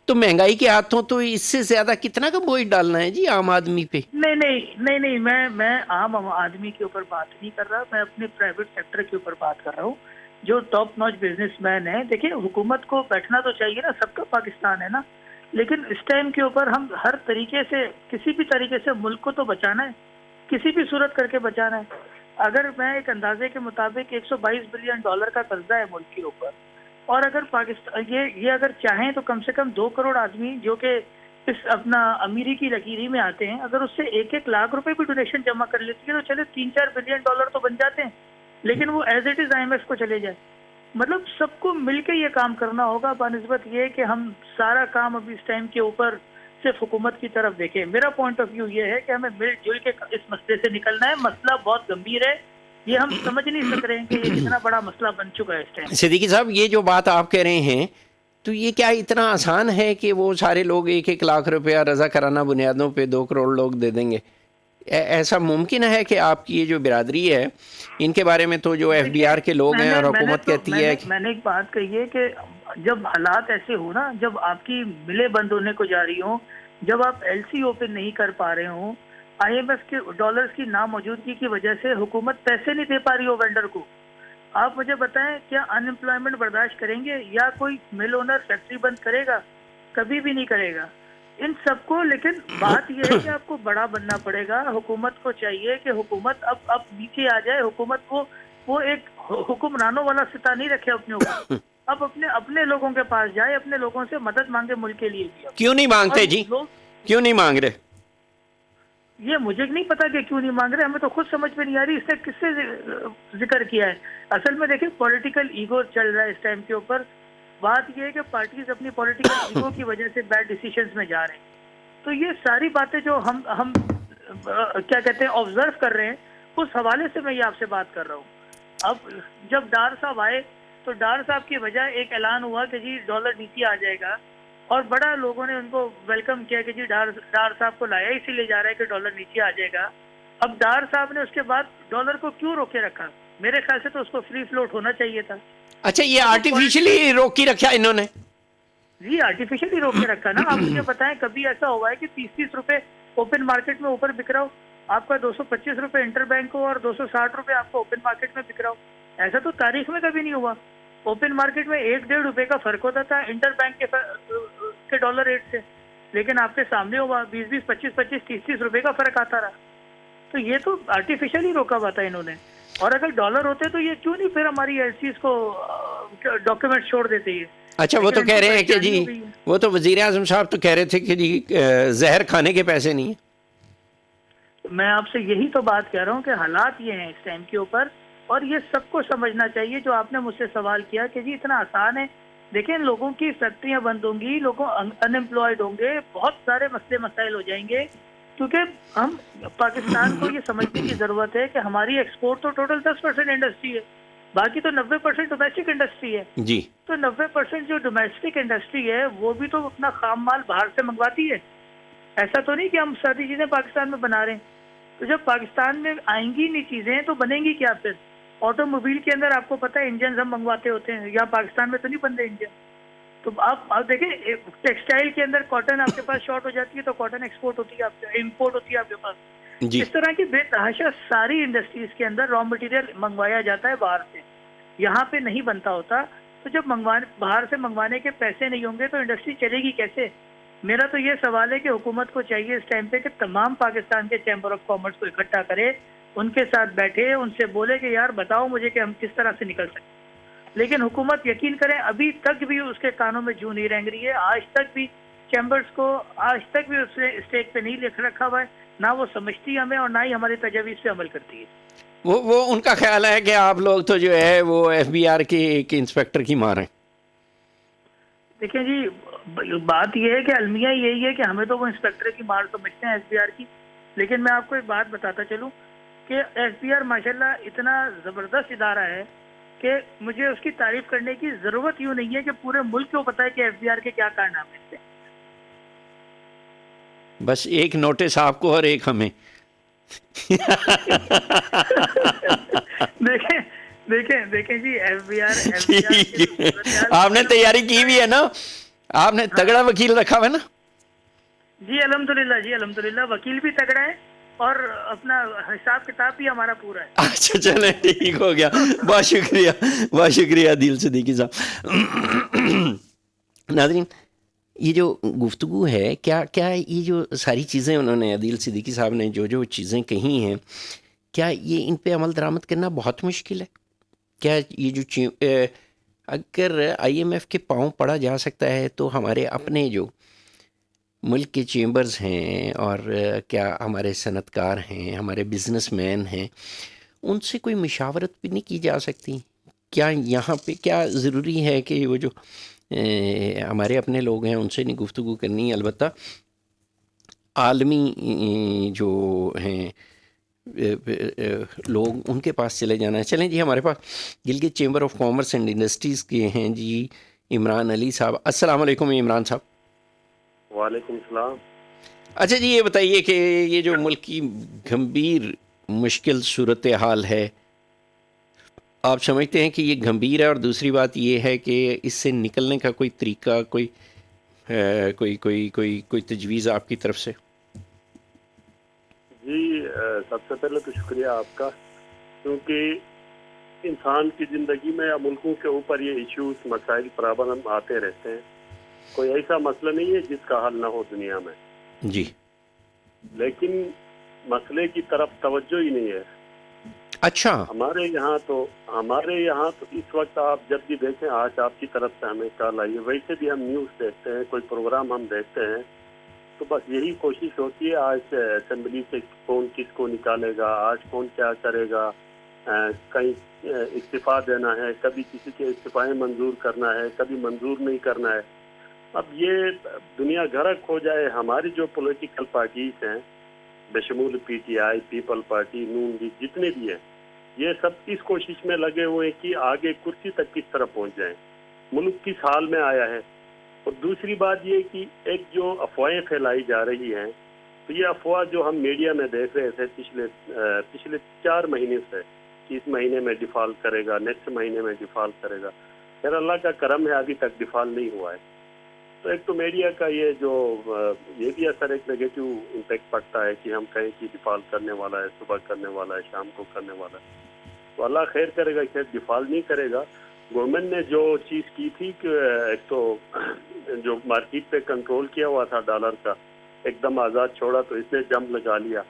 تو مہنگائی کے ہاتھوں تو اس سے زیادہ کتنا کا بوجھ ڈالنا ہے جی عام آدمی پہ؟ نہیں, میں عام آدمی کے اوپر بات نہیں کر رہا, میں اپنے پرائیویٹ سیکٹر کے اوپر بات کر رہا ہوں. جو ٹاپ نوچ بزنس مین ہیں, دیکھیں حکومت کو بیٹھنا تو چاہیے نا, سب کا پاکستان ہے نا, لیکن اس ٹائم کے اوپر ہم ہر طریقے سے کسی بھی طریقے سے ملک کو تو بچانا ہے, کسی بھی صورت کر کے بچانا ہے. اگر میں ایک اندازے کے مطابق $122 بلین کا قرضہ ہے ملک کے اوپر, اور اگر پاکستان یہ اگر چاہیں تو کم سے کم 2 کروڑ آدمی جو کہ اس اپنا امیری کی لکیری میں آتے ہیں, اگر اس سے 1-1 لاکھ روپے بھی ڈونیشن جمع کر لیتی ہے تو چلے $3-4 بلین تو بن جاتے ہیں. لیکن وہ ایز اٹ از IMF کو چلے جائے. مطلب سب کو مل کے یہ کام کرنا ہوگا, بنسبت یہ کہ ہم سارا کام ابھی اس ٹائم کے اوپر صرف حکومت کی طرف دیکھیں. میرا پوائنٹ آف ویو یہ ہے کہ ہمیں مل جل کے اس مسئلے سے نکلنا ہے. مسئلہ بہت گمبھیر ہے, یہ ہم سمجھ نہیں سک رہے ہیں کہ یہ کتنا بڑا مسئلہ بن چکا ہے اس ٹائم. صدیقی صاحب, یہ جو بات آپ کہہ رہے ہیں تو یہ کیا اتنا آسان ہے کہ وہ سارے لوگ 1-1 لاکھ روپیہ رضا کرانہ بنیادوں پہ 2 کروڑ لوگ دے دیں گے؟ ایسا ممکن ہے کہ آپ کی یہ جو برادری ہے, ان کے بارے میں تو جو FDR کے لوگ ہیں اور حکومت کہتی ہے میں نے ایک بات کہی ہے کہ جب حالات ایسے ہو نا, جب آپ کی ملیں بند ہونے کو جا رہی ہوں, جب آپ LC اوپن نہیں کر پا رہے ہوں, IMF کے ڈالرز کی ناموجودگی کی وجہ سے حکومت پیسے نہیں دے پا رہی ہو وینڈر کو, آپ مجھے بتائیں کیا ان امپلائمنٹ برداشت کریں گے یا کوئی مل اونر فیکٹری بند کرے گا؟ کبھی بھی نہیں کرے گا ان سب کو. لیکن بات یہ ہے کہ آپ کو بڑا بننا پڑے گا. حکومت کو چاہیے کہ حکومت اب نیچے آ جائے. حکومت وہ ایک حکمرانوں والا ستا نہیں رکھے اپنے اوپر, اب اپنے لوگوں کے پاس جائے, اپنے لوگوں سے مدد مانگے ملک کے لیے بھی. کیوں نہیں مانگتے جی, کیوں نہیں مانگ رہے؟ یہ مجھے نہیں پتا کہ کیوں نہیں مانگ رہے, ہمیں تو خود سمجھ میں نہیں آ رہی اس نے کس سے ذکر کیا ہے. اصل میں دیکھیں پولیٹیکل ایگو چل رہا ہے اس ٹائم کے اوپر. بات یہ ہے کہ پارٹیز اپنی پولیٹیکل ایگو کی وجہ سے بیڈ ڈیسیشنز میں جا رہے ہیں. تو یہ ساری باتیں جو ہم کیا کہتے ہیں آبزرو کر رہے ہیں, اس حوالے سے میں یہ آپ سے بات کر رہا ہوں. اب جب ڈار صاحب آئے تو ڈار صاحب کی وجہ ایک اعلان ہوا کہ جی ڈالر نیچے آ جائے گا, اور بڑا لوگوں نے ان کو ویلکم کیا کہ جی ڈار صاحب کو لایا اسی لیے جا رہا ہے کہ ڈالر نیچے آ جائے گا. اب ڈار صاحب نے اس کے بعد ڈالر کو کیوں روکے رکھا؟ میرے خیال سے تو اس کو فری فلوٹ ہونا چاہیے تھا. اچھا, یہ آرٹیفیشلی روکی رکھا انہوں نے؟ جی آرٹیفیشلی روکے رکھا نا. آپ مجھے بتائیں کبھی ایسا ہوا ہے کہ 30 روپے اوپن مارکیٹ میں اوپر بک رہا ہو, آپ کا 225 روپے انٹر بینک ہو اور 260 روپے آپ کو اوپن مارکیٹ میں بک رہا ہو؟ ایسا تو تاریخ میں کبھی نہیں ہوا. اوپن مارکیٹ میں 1-1.5 روپے کا فرق ہوتا تھا انٹر بینک کے ڈالر ریٹ سے, لیکن آپ کے سامنے ہوا 20-20, 25-25, 30-30 روپے کا فرق آتا رہا. تو یہ تو آرٹیفیشلی روکا ہوا تھا انہوں نے. اور اگر ڈالر ہوتے تو یہ کیوں نہیں پھر ہماری LCs کو ڈاکیومنٹ چھوڑ دیتے یہ. اچھا, وہ تو کہہ رہے ہیں کہ جی, وہ تو وزیر اعظم صاحب تو کہہ رہے تھے کہ جی زہر کھانے کے پیسے نہیں ہیں. میں آپ سے یہی تو بات کہہ رہا ہوں کہ حالات یہ ہیں اس ٹائم کے اوپر, اور یہ سب کو سمجھنا چاہیے. جو آپ نے مجھ سے سوال کیا کہ جی اتنا آسان ہے, دیکھیں لوگوں کی فیکٹریاں بند ہوں گی, لوگوں ان امپلائڈ ہوں گے, بہت سارے مسائل ہو جائیں گے. کیونکہ ہم پاکستان کو یہ سمجھنے کی ضرورت ہے کہ ہماری ایکسپورٹ تو ٹوٹل 10% انڈسٹری ہے, باقی تو 90% ڈومیسٹک انڈسٹری ہے. جی, تو 90% جو ڈومیسٹک انڈسٹری ہے وہ بھی تو اپنا خام مال باہر سے منگواتی ہے. ایسا تو نہیں کہ ہم ساری چیزیں پاکستان میں بنا رہے ہیں. تو جب پاکستان میں آئیں گی نہیں چیزیں تو بنیں گی کیا پھر؟ آٹو موبائل کے اندر آپ کو پتہ ہے انجنز ہم منگواتے ہوتے ہیں, یا پاکستان میں تو نہیں بنتے انجن. تو آپ دیکھیں ٹیکسٹائل کے اندر کاٹن آپ کے پاس شارٹ ہو جاتی ہے تو کاٹن ایکسپورٹ ہوتی ہے, امپورٹ ہوتی ہے آپ کے پاس. جی, اس طرح کی بے تحاشا ساری انڈسٹریز کے اندر را مٹیریل منگوایا جاتا ہے باہر سے, یہاں پہ نہیں بنتا ہوتا. تو جب باہر سے منگوانے کے پیسے نہیں ہوں گے تو انڈسٹری چلے گی کیسے؟ میرا تو یہ سوال ہے کہ حکومت کو چاہیے اس ٹائم پہ کہ تمام پاکستان کے چیمبر آف کامرس کو اکٹھا کرے، ان کے ساتھ بیٹھے، ان سے بولے کہ یار بتاؤ مجھے کہ ہم کس طرح سے نکل سکتے ہیں۔ لیکن حکومت یقین کریں ابھی تک بھی اس کے کانوں میں جوں نہیں رینگ رہی ہے، آج تک بھی چیمبرز کو آج تک بھی اس نے اسٹیج پہ نہیں لکھ رکھا ہوا ہے، نہ وہ سمجھتی ہمیں اور نہ ہی ہماری تجاویز پہ عمل کرتی ہے۔ وہ ان کا خیال ہے کہ آپ لوگ تو جو ہے وہ ایف بی آر کے ایک انسپیکٹر کی مار ہیں۔ دیکھیں جی بات یہ ہے کہ المیہ یہی ہے کہ ہمیں تو وہ انسپیکٹر کی مار سمجھتے ہیں ایس بی آر کی، لیکن میں آپ کو ایک بات بتاتا چلوں کہ ایس بی آر ماشاءاللہ اتنا زبردست ادارہ ہے کہ مجھے اس کی تعریف کرنے کی ضرورت یوں نہیں ہے کہ پورے ملک کو پتہ ہے کہ ایف بی آر کے کیا کارنامے ہیں۔ بس ایک نوٹس آپ کو اور ایک ہمیں۔ دیکھیں جی ایف بی آر آپ نے تیاری کی ہوئی ہے نا، آپ نے تگڑا وکیل رکھا ہوا ہے نا؟ جی الحمدللہ وکیل بھی تگڑا ہے اور اپنا حساب کتاب بھی ہمارا پورا ہے۔ اچھا چلیں ٹھیک ہو گیا، بہت شکریہ عادل صدیقی صاحب۔ ناظرین یہ جو گفتگو ہے کیا یہ جو ساری چیزیں انہوں نے عادل صدیقی صاحب نے جو چیزیں کہی ہیں، کیا یہ ان پہ عمل درآمد کرنا بہت مشکل ہے؟ کیا یہ جو اگر آئی ایم ایف کے پاؤں پڑا جا سکتا ہے تو ہمارے اپنے جو ملک کے چیمبرز ہیں اور کیا ہمارے صنعت کار ہیں، ہمارے بزنس مین ہیں، ان سے کوئی مشاورت بھی نہیں کی جا سکتی؟ کیا یہاں پہ کیا ضروری ہے کہ وہ جو ہمارے اپنے لوگ ہیں ان سے نہیں گفتگو کرنی، البتہ عالمی جو ہیں لوگ ان کے پاس چلے جانا ہے؟ چلیں جی ہمارے پاس Gilgit chamber of commerce and industries کے ہیں جی عمران علی صاحب۔ السلام علیکم عمران صاحب۔ وعلیکم السلام۔ اچھا جی یہ بتائیے کہ یہ جو ملک کی گھمبیر مشکل صورتحال ہے، آپ سمجھتے ہیں کہ یہ گھمبیر ہے؟ اور دوسری بات یہ ہے کہ اس سے نکلنے کا کوئی طریقہ، کوئی تجویز آپ کی طرف سے؟ جی سب سے پہلے تو شکریہ آپ کا، کیونکہ انسان کی زندگی میں یا ملکوں کے اوپر یہ ایشوز مسائل پرابلم آتے رہتے ہیں۔ کوئی ایسا مسئلہ نہیں ہے جس کا حل نہ ہو دنیا میں، جی، لیکن مسئلے کی طرف توجہ ہی نہیں ہے۔ اچھا، ہمارے یہاں تو اس وقت آپ جب بھی دیکھیں، آج آپ کی طرف سے ہمیں کال آئی ہے، ویسے بھی ہم نیوز دیکھتے ہیں، کوئی پروگرام ہم دیکھتے ہیں تو بس یہی کوشش ہوتی ہے آج اسمبلی سے کون کس کو نکالے گا، آج کون کیا کرے گا، کہیں استعفیٰ دینا ہے، کبھی کسی کے استعفائیں منظور کرنا ہے، کبھی منظور نہیں کرنا ہے۔ اب یہ دنیا گھرک ہو جائے۔ ہماری جو پولیٹیکل پارٹیز ہیں بشمول P T I, people party, Noon league, جتنے بھی ہیں، یہ سب اس کوشش میں لگے ہوئے ہیں کہ آگے کرسی تک کس طرح پہنچ جائیں، ملک کس حال میں آیا ہے۔ اور دوسری بات یہ کہ ایک جو افواہیں پھیلائی جا رہی ہیں، تو یہ افواہ جو ہم میڈیا میں دیکھ رہے تھے پچھلے 4 مہینے سے کہ اس مہینے میں ڈیفالٹ کرے گا، نیکسٹ مہینے میں ڈیفالٹ کرے گا، خیر اللہ کا کرم ہے ابھی تک ڈیفالٹ نہیں ہوا ہے۔ تو ایک تو میڈیا کا یہ بھی اثر ایک نیگیٹو امپیکٹ پڑتا ہے کہ ہم کہیں کہ ڈیفالٹ کرنے والا ہے، صبح کرنے والا ہے، شام کو کرنے والا ہے۔ تو اللہ خیر کرے گا، شاید ڈیفالٹ نہیں کرے گا۔ گورنمنٹ نے جو چیز کی تھی کہ ایک تو جو مارکیٹ پہ کنٹرول کیا ہوا تھا ڈالر کا، ایک دم آزاد چھوڑا تو اس نے جمپ لگا لیا،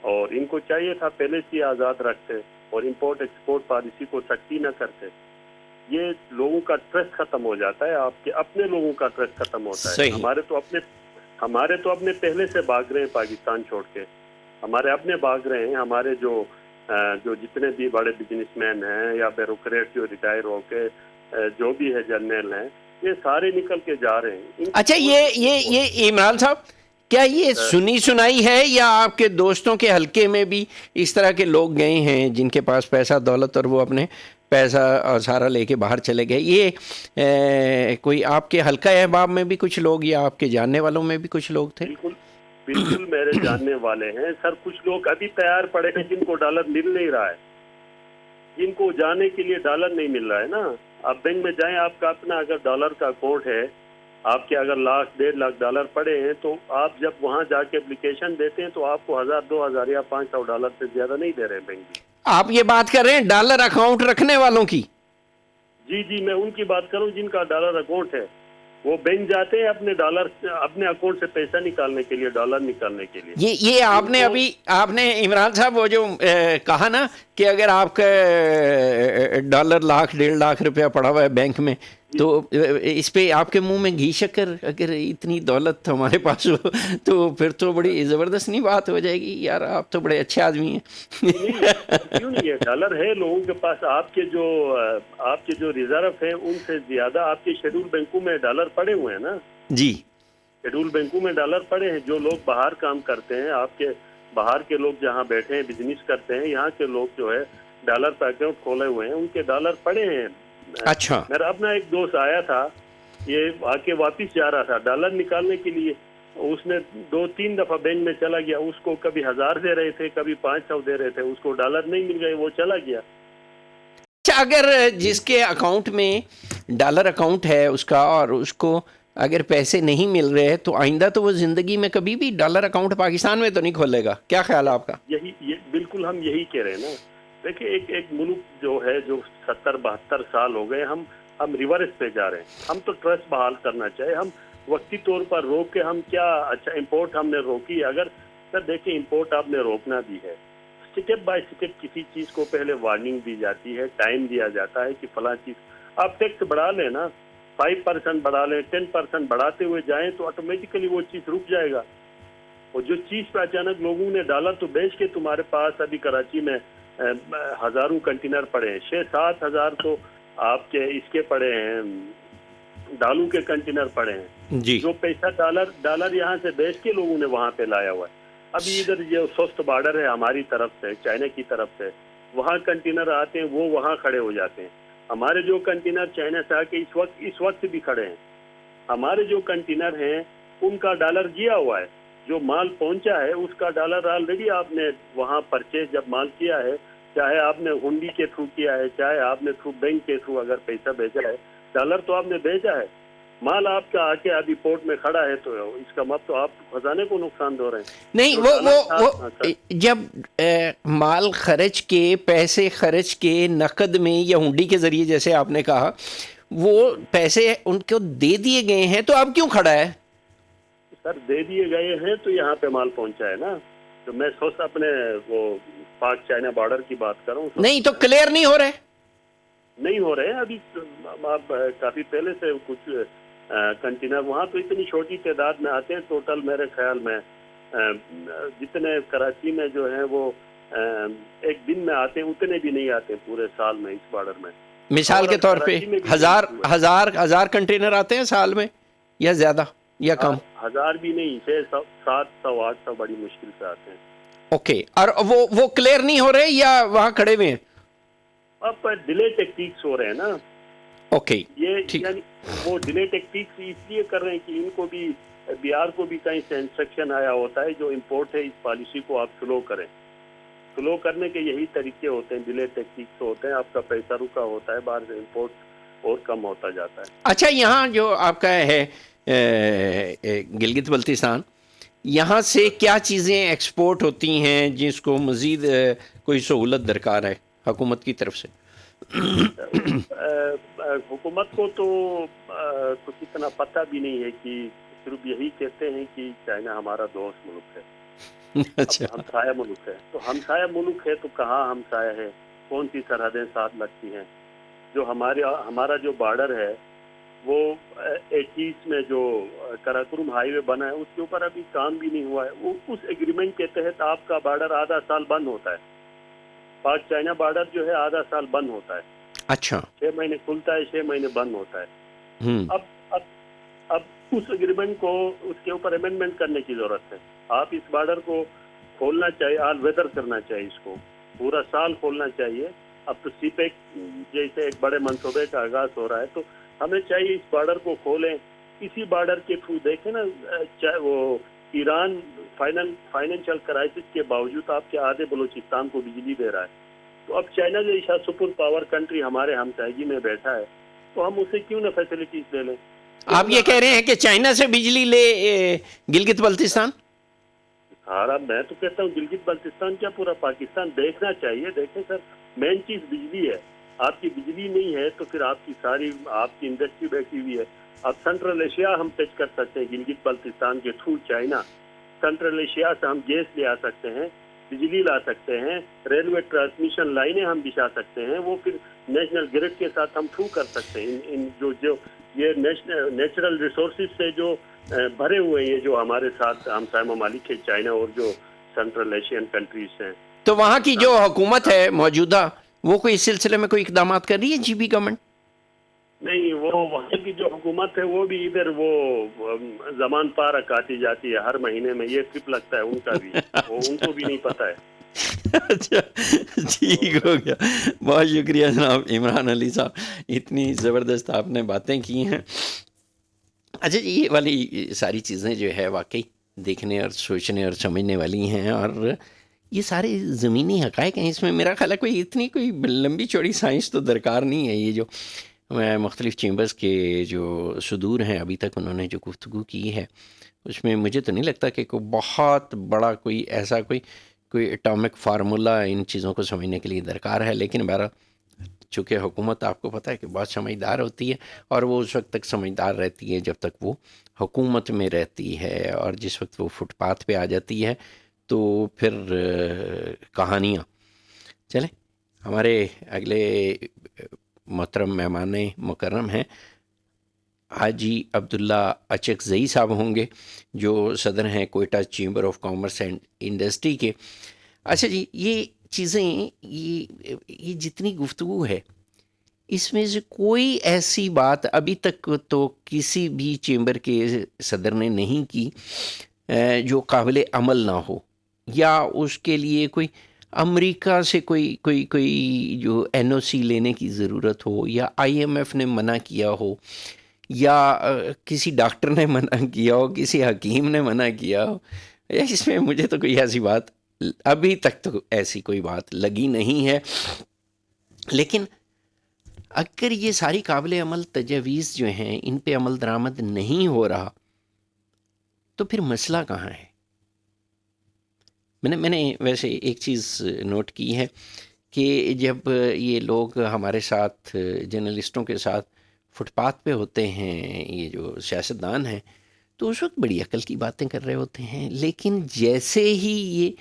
اور ان کو چاہیے تھا پہلے سے آزاد رکھتے اور امپورٹ ایکسپورٹ پالیسی کو سختی نہ کرتے۔ یہ لوگوں کا ٹرسٹ ختم ہو جاتا ہے، آپ کے اپنے لوگوں کا ٹرسٹ ختم ہوتا ہے۔ ہمارے تو اپنے پہلے سے بھاگ رہے ہیں پاکستان چھوڑ کے، ہمارے اپنے بھاگ رہے ہیں، ہمارے جو جتنے بھی بڑے بزنس مین ہیں یا بیوروکریٹ جو ریٹائر ہو کے جو بھی ہے جرنیل ہیں، یہ سارے نکل کے جا رہے ہیں۔ اچھا یہ عمران صاحب کیا یہ سنی سنائی ہے یا آپ کے دوستوں کے حلقے میں بھی اس طرح کے لوگ گئے ہیں جن کے پاس پیسہ دولت اور وہ اپنے پیسہ اور سارا لے کے باہر چلے گئے؟ یہ کوئی آپ کے حلقہ احباب میں بھی کچھ لوگ یا آپ کے جاننے والوں میں بھی کچھ لوگ تھے؟ بالکل میرے جاننے والے ہیں سر، کچھ لوگ ابھی تیار پڑے ہیں جن کو ڈالر مل نہیں رہا ہے، جن کو جانے کے لیے ڈالر نہیں مل رہا ہے نا۔ آپ بینک میں جائیں، آپ کا اپنا اگر ڈالر کا اکاؤنٹ ہے، آپ کے اگر 1,00,000 1.5 لاکھ ڈالر پڑے ہیں، تو آپ جب وہاں جا کے اپلیکیشن دیتے ہیں تو آپ کو 1,000 2,000 یا 500 ڈالر سے زیادہ نہیں دے رہے بینک۔ آپ یہ بات کر رہے ہیں ڈالر اکاؤنٹ رکھنے والوں کی؟ جی جی میں ان کی بات کروں جن کا ڈالر اکاؤنٹ ہے، وہ بینک جاتے ہیں اپنے ڈالر اپنے اکاؤنٹ سے پیسہ نکالنے کے لیے، ڈالر نکالنے کے لیے. یہ آپ نے ابھی آپ نے عمران صاحب وہ جو کہا نا کہ اگر آپ کا ڈالر 1,00,000 1,50,000 روپیہ پڑا ہوا ہے بینک میں تو اس پہ آپ کے منہ میں گھی شکر، اگر اتنی دولت ہمارے پاس ہو تو پھر تو بڑی زبردست نہیں بات ہو جائے گی. یار آپ تو بڑے اچھے آدمی ہیں. کیوں نہیں ہے، ڈالر ہے لوگوں کے پاس. آپ کے جو ریزرو ہیں ان سے زیادہ آپ کے شیڈول بینکوں میں ڈالر پڑے ہوئے ہیں نا. جی شیڈول بینکوں میں ڈالر پڑے ہیں. جو لوگ باہر کام کرتے ہیں، آپ کے باہر کے لوگ جہاں بیٹھے ہیں بزنس کرتے ہیں، یہاں کے لوگ جو ہے ڈالر پہ اکاؤنٹ کھولے ہوئے ہیں، ان کے ڈالر پڑے ہیں. اچھا. میرا اپنا ایک دوست آیا تھا، یہ آ کے واپس جا رہا تھا ڈالر نکالنے کے لیے. اس نے 2-3 دفعہ بینک میں چلا گیا. اس کو کبھی 1,000 دے رہے تھے، کبھی 500 دے رہے تھے. اس کو ڈالر نہیں مل گئے، وہ چلا گیا. اچھا، اگر جس کے اکاؤنٹ میں ڈالر اکاؤنٹ ہے اس کا، اور اس کو اگر پیسے نہیں مل رہے تو آئندہ تو وہ زندگی میں کبھی بھی ڈالر اکاؤنٹ پاکستان میں تو نہیں کھولے گا. کیا خیال ہے آپ کا؟ بالکل ہم یہی کہہ رہے ہیں نا. دیکھیں ایک ملک جو ہے جو 70-72 سال ہو گئے، ہم ریورس پہ جا رہے ہیں. ہم تو ٹرسٹ بحال کرنا چاہے. ہم وقتی طور پر روک کے ہم کیا اچھا امپورٹ ہم نے روکی. اگر سر دیکھیں امپورٹ آپ نے روکنا بھی ہے، اسٹیپ بائی اسٹیپ کسی چیز کو پہلے وارننگ دی جاتی ہے، ٹائم دیا جاتا ہے کہ فلاں چیز آپ ٹیکس بڑھا لیں نا، 5% بڑھا لیں، 10% بڑھاتے ہوئے جائیں تو آٹومیٹیکلی وہ چیز رک جائے گا. اور جو چیز پہ اچانک لوگوں نے ڈالا تو بیچ کے، تمہارے پاس ابھی کراچی میں ہزاروں کنٹینر پڑے ہیں، 6-7 ہزار تو آپ کے اس کے پڑے ہیں، دالوں کے کنٹینر پڑے ہیں. جی. جو پیسہ ڈالر یہاں سے بیچ کے لوگوں نے وہاں پہ لایا ہوا ہے. ابھی ادھر جو سوست بارڈر ہے ہماری طرف سے، چائنا کی طرف سے، وہاں کنٹینر آتے ہیں، وہ وہاں کھڑے ہو جاتے ہیں. ہمارے جو کنٹینر چائنا سے آ کے اس وقت بھی کھڑے ہیں. ہمارے جو کنٹینر ہیں ان کا ڈالر گیا ہوا ہے. جو مال پہنچا ہے اس کا ڈالر آلریڈی آپ نے وہاں پرچیز جب مال کیا ہے، چاہے آپ نے ہنڈی کے تھرو کیا ہے، چاہے آپ نے تھرو بینک کے تھرو اگر پیسہ بھیجا ہے، ڈالر تو آپ نے بھیجا ہے. مال آپ کا آ کے ابھی پورٹ میں کھڑا ہے تو اس کا مطلب تو آپ خزانے کو نقصان دے رہے ہیں. نہیں، وہ جب مال خرچ کے، پیسے خرچ کے نقد میں یا ہنڈی کے ذریعے جیسے آپ نے کہا، وہ پیسے ان کو دے دیے گئے ہیں تو اب کیوں کھڑا ہے؟ سر دے دیے گئے ہیں تو یہاں پہ مال پہنچا ہے نا. تو میں سوچ اپنے وہ پاک چائنا بارڈر کی بات کروں. نہیں تو کلیئر نہیں ہو رہے ابھی آپ کافی پہلے سے کچھ کنٹینر وہاں تو اتنی چھوٹی تعداد میں آتے ہیں. ٹوٹل میرے خیال میں جتنے کراچی میں جو ہیں وہ ایک دن میں آتے ہیں اتنے بھی نہیں آتے پورے سال میں اس بارڈر میں. مثال کے طور پہ ہزار کنٹینر آتے ہیں سال میں، یا زیادہ یا کم؟ 1000 بھی نہیں، 600 700 800 بڑی مشکل سے آتے ہیں. اوکے. اور وہ کلیئر نہیں ہو رہے یا وہاں کھڑے ہوئے ہیں؟ اب ڈیلے ٹیکٹکس ہو رہے ہیں نا. اوکے. یہ یعنی وہ ڈیلے ٹیکٹکس اس لیے کر رہے ہیں کہ ان کو بھی، بہار کو بھی کہیں سے انسٹرکشن آیا ہوتا ہے جو امپورٹ ہے اس پالیسی کو آپ سلو کریں. سلو کرنے کے یہی طریقے ہوتے ہیں، ڈیلے ٹیکٹکس ہوتے ہیں. آپ کا پیسہ رکا ہوتا ہے، باہر سے امپورٹ اور کم ہوتا جاتا ہے. اچھا، یہاں جو آپ کا ہے گلگت بلتستان، یہاں سے کیا چیزیں ایکسپورٹ ہوتی ہیں جس کو مزید کوئی سہولت درکار ہے حکومت کی طرف سے؟ حکومت کو تو کچھ اتنا پتہ بھی نہیں ہے، کہ صرف یہی کہتے ہیں کہ چائنا ہمارا دوست ملک ہے. اچھا. ہمسایہ ملک ہے تو ہمسایہ ملک ہے تو کہاں ہمسایہ ہے، کون سی سرحدیں ساتھ لگتی ہیں. جو ہمارا جو بارڈر ہے وہ 21 میں جو کراکرم ہائی وے بنا ہے اس کے اوپر ابھی کام بھی نہیں ہوا ہے. وہ اس ایگریمنٹ کے تحت آپ کا بارڈر آدھا سال بند ہوتا ہے. پاک چائنا بارڈر جو ہے آدھا سال بند ہوتا ہے. اچھا. 6 مہینے کھلتا ہے، 6 مہینے بند ہوتا ہے. اب اس ایگریمنٹ کو، اس کے اوپر امینڈمنٹ کرنے کی ضرورت ہے. آپ اس بارڈر کو کھولنا چاہیے، آل ویدر کرنا چاہیے، اس کو پورا سال کھولنا چاہیے. اب تو سی پیک جیسے ایک بڑے منصوبے کا آغاز ہو رہا ہے تو ہمیں چاہیے اس بارڈر کو کھولیں. اسی بارڈر کے تھرو دیکھیں نا، چاہے وہ ایران فائنینشیل کرائسس کے باوجود آپ کے آدھے بلوچستان کو بجلی دے رہا ہے. تو اب چائنا جیسا سپر پاور کنٹری ہمارے ہمسائیگی میں بیٹھا ہے تو ہم اسے کیوں نہ فیسلٹیز لے لیں. آپ یہ کہہ رہے ہیں کہ چائنا سے بجلی لے گلگت بلتستان؟ سارا میں تو کہتا ہوں گلگت بلتستان کیا پورا پاکستان دیکھنا چاہیے. دیکھیں سر، مین چیز بجلی ہے. آپ کی بجلی نہیں ہے تو پھر آپ کی ساری آپ کی انڈسٹری بیٹھی ہوئی ہے. اب سینٹرل ایشیا ہم ٹچ کر سکتے ہیں گلگت بلتستان کے تھرو چائنا. سینٹرل ایشیا سے ہم گیس لے آ سکتے ہیں, بجلی لا سکتے ہیں, ریلوے ٹرانسمیشن لائنیں ہم بچھا سکتے ہیں, وہ پھر نیشنل گرڈ کے ساتھ ہم تھرو کر سکتے ہیں. ان جو یہ نیچرل ریسورسز سے جو بھرے ہوئے ہیں جو ہمارے ساتھ ہمسائے ممالک ہے چائنا اور جو سینٹرل ایشین کنٹریز ہیں. تو وہاں کی جو حکومت ہے موجودہ وہ کوئی اس سلسلے میں کوئی اقدامات کر رہی ہے جی بی گورنمنٹ؟ نہیں, وہ وہاں کی جو حکومت ہے وہ بھی ادھر وہ زمان پارہ کاٹی جاتی ہے ہر مہینے میں. یہ ٹرپ لگتا ہے ان کا بھی, وہ ان کو بھی نہیں پتہ ہے. اچھا ٹھیک ہو گیا, بہت شکریہ جناب عمران علی صاحب, اتنی زبردست آپ نے باتیں کی ہیں. اچھا جی, یہ والی ساری چیزیں جو ہے واقعی دیکھنے اور سوچنے اور سمجھنے والی ہیں, اور یہ سارے زمینی حقائق ہیں. اس میں میرا خیال ہے کوئی اتنی کوئی لمبی چوڑی سائنس تو درکار نہیں ہے. یہ جو مختلف چیمبرز کے جو صدور ہیں ابھی تک انہوں نے جو گفتگو کی ہے اس میں مجھے تو نہیں لگتا کہ کوئی بہت بڑا کوئی ایسا کوئی اٹامک فارمولا ان چیزوں کو سمجھنے کے لیے درکار ہے. لیکن بہرحال چونکہ حکومت آپ کو پتہ ہے کہ بہت سمجھدار ہوتی ہے, اور وہ اس وقت تک سمجھدار رہتی ہے جب تک وہ حکومت میں رہتی ہے, اور جس وقت وہ فٹ پاتھ پہ آ جاتی ہے تو پھر کہانیاں. چلیں, ہمارے اگلے محترم مہمان مکرم ہیں حاجی عبداللہ اچکزئی صاحب ہوں گے, جو صدر ہیں Quetta chamber of commerce and industry کے. اچھا جی, یہ چیزیں یہ جتنی گفتگو ہے اس میں سے کوئی ایسی بات ابھی تک تو کسی بھی چیمبر کے صدر نے نہیں کی جو قابل عمل نہ ہو, یا اس کے لیے کوئی امریکہ سے کوئی جو این او سی لینے کی ضرورت ہو, یا آئی ایم ایف نے منع کیا ہو, یا کسی ڈاکٹر نے منع کیا ہو, کسی حکیم نے منع کیا ہو. اس میں مجھے تو کوئی ایسی بات ابھی تک تو ایسی کوئی بات لگی نہیں ہے. لیکن اگر یہ ساری قابل عمل تجاویز جو ہیں ان پہ عمل درآمد نہیں ہو رہا تو پھر مسئلہ کہاں ہے؟ میں نے ویسے ایک چیز نوٹ کی ہے کہ جب یہ لوگ ہمارے ساتھ جرنلسٹوں کے ساتھ فٹ پاتھ پہ ہوتے ہیں, یہ جو سیاستدان ہیں, تو اس وقت بڑی عقل کی باتیں کر رہے ہوتے ہیں, لیکن جیسے ہی یہ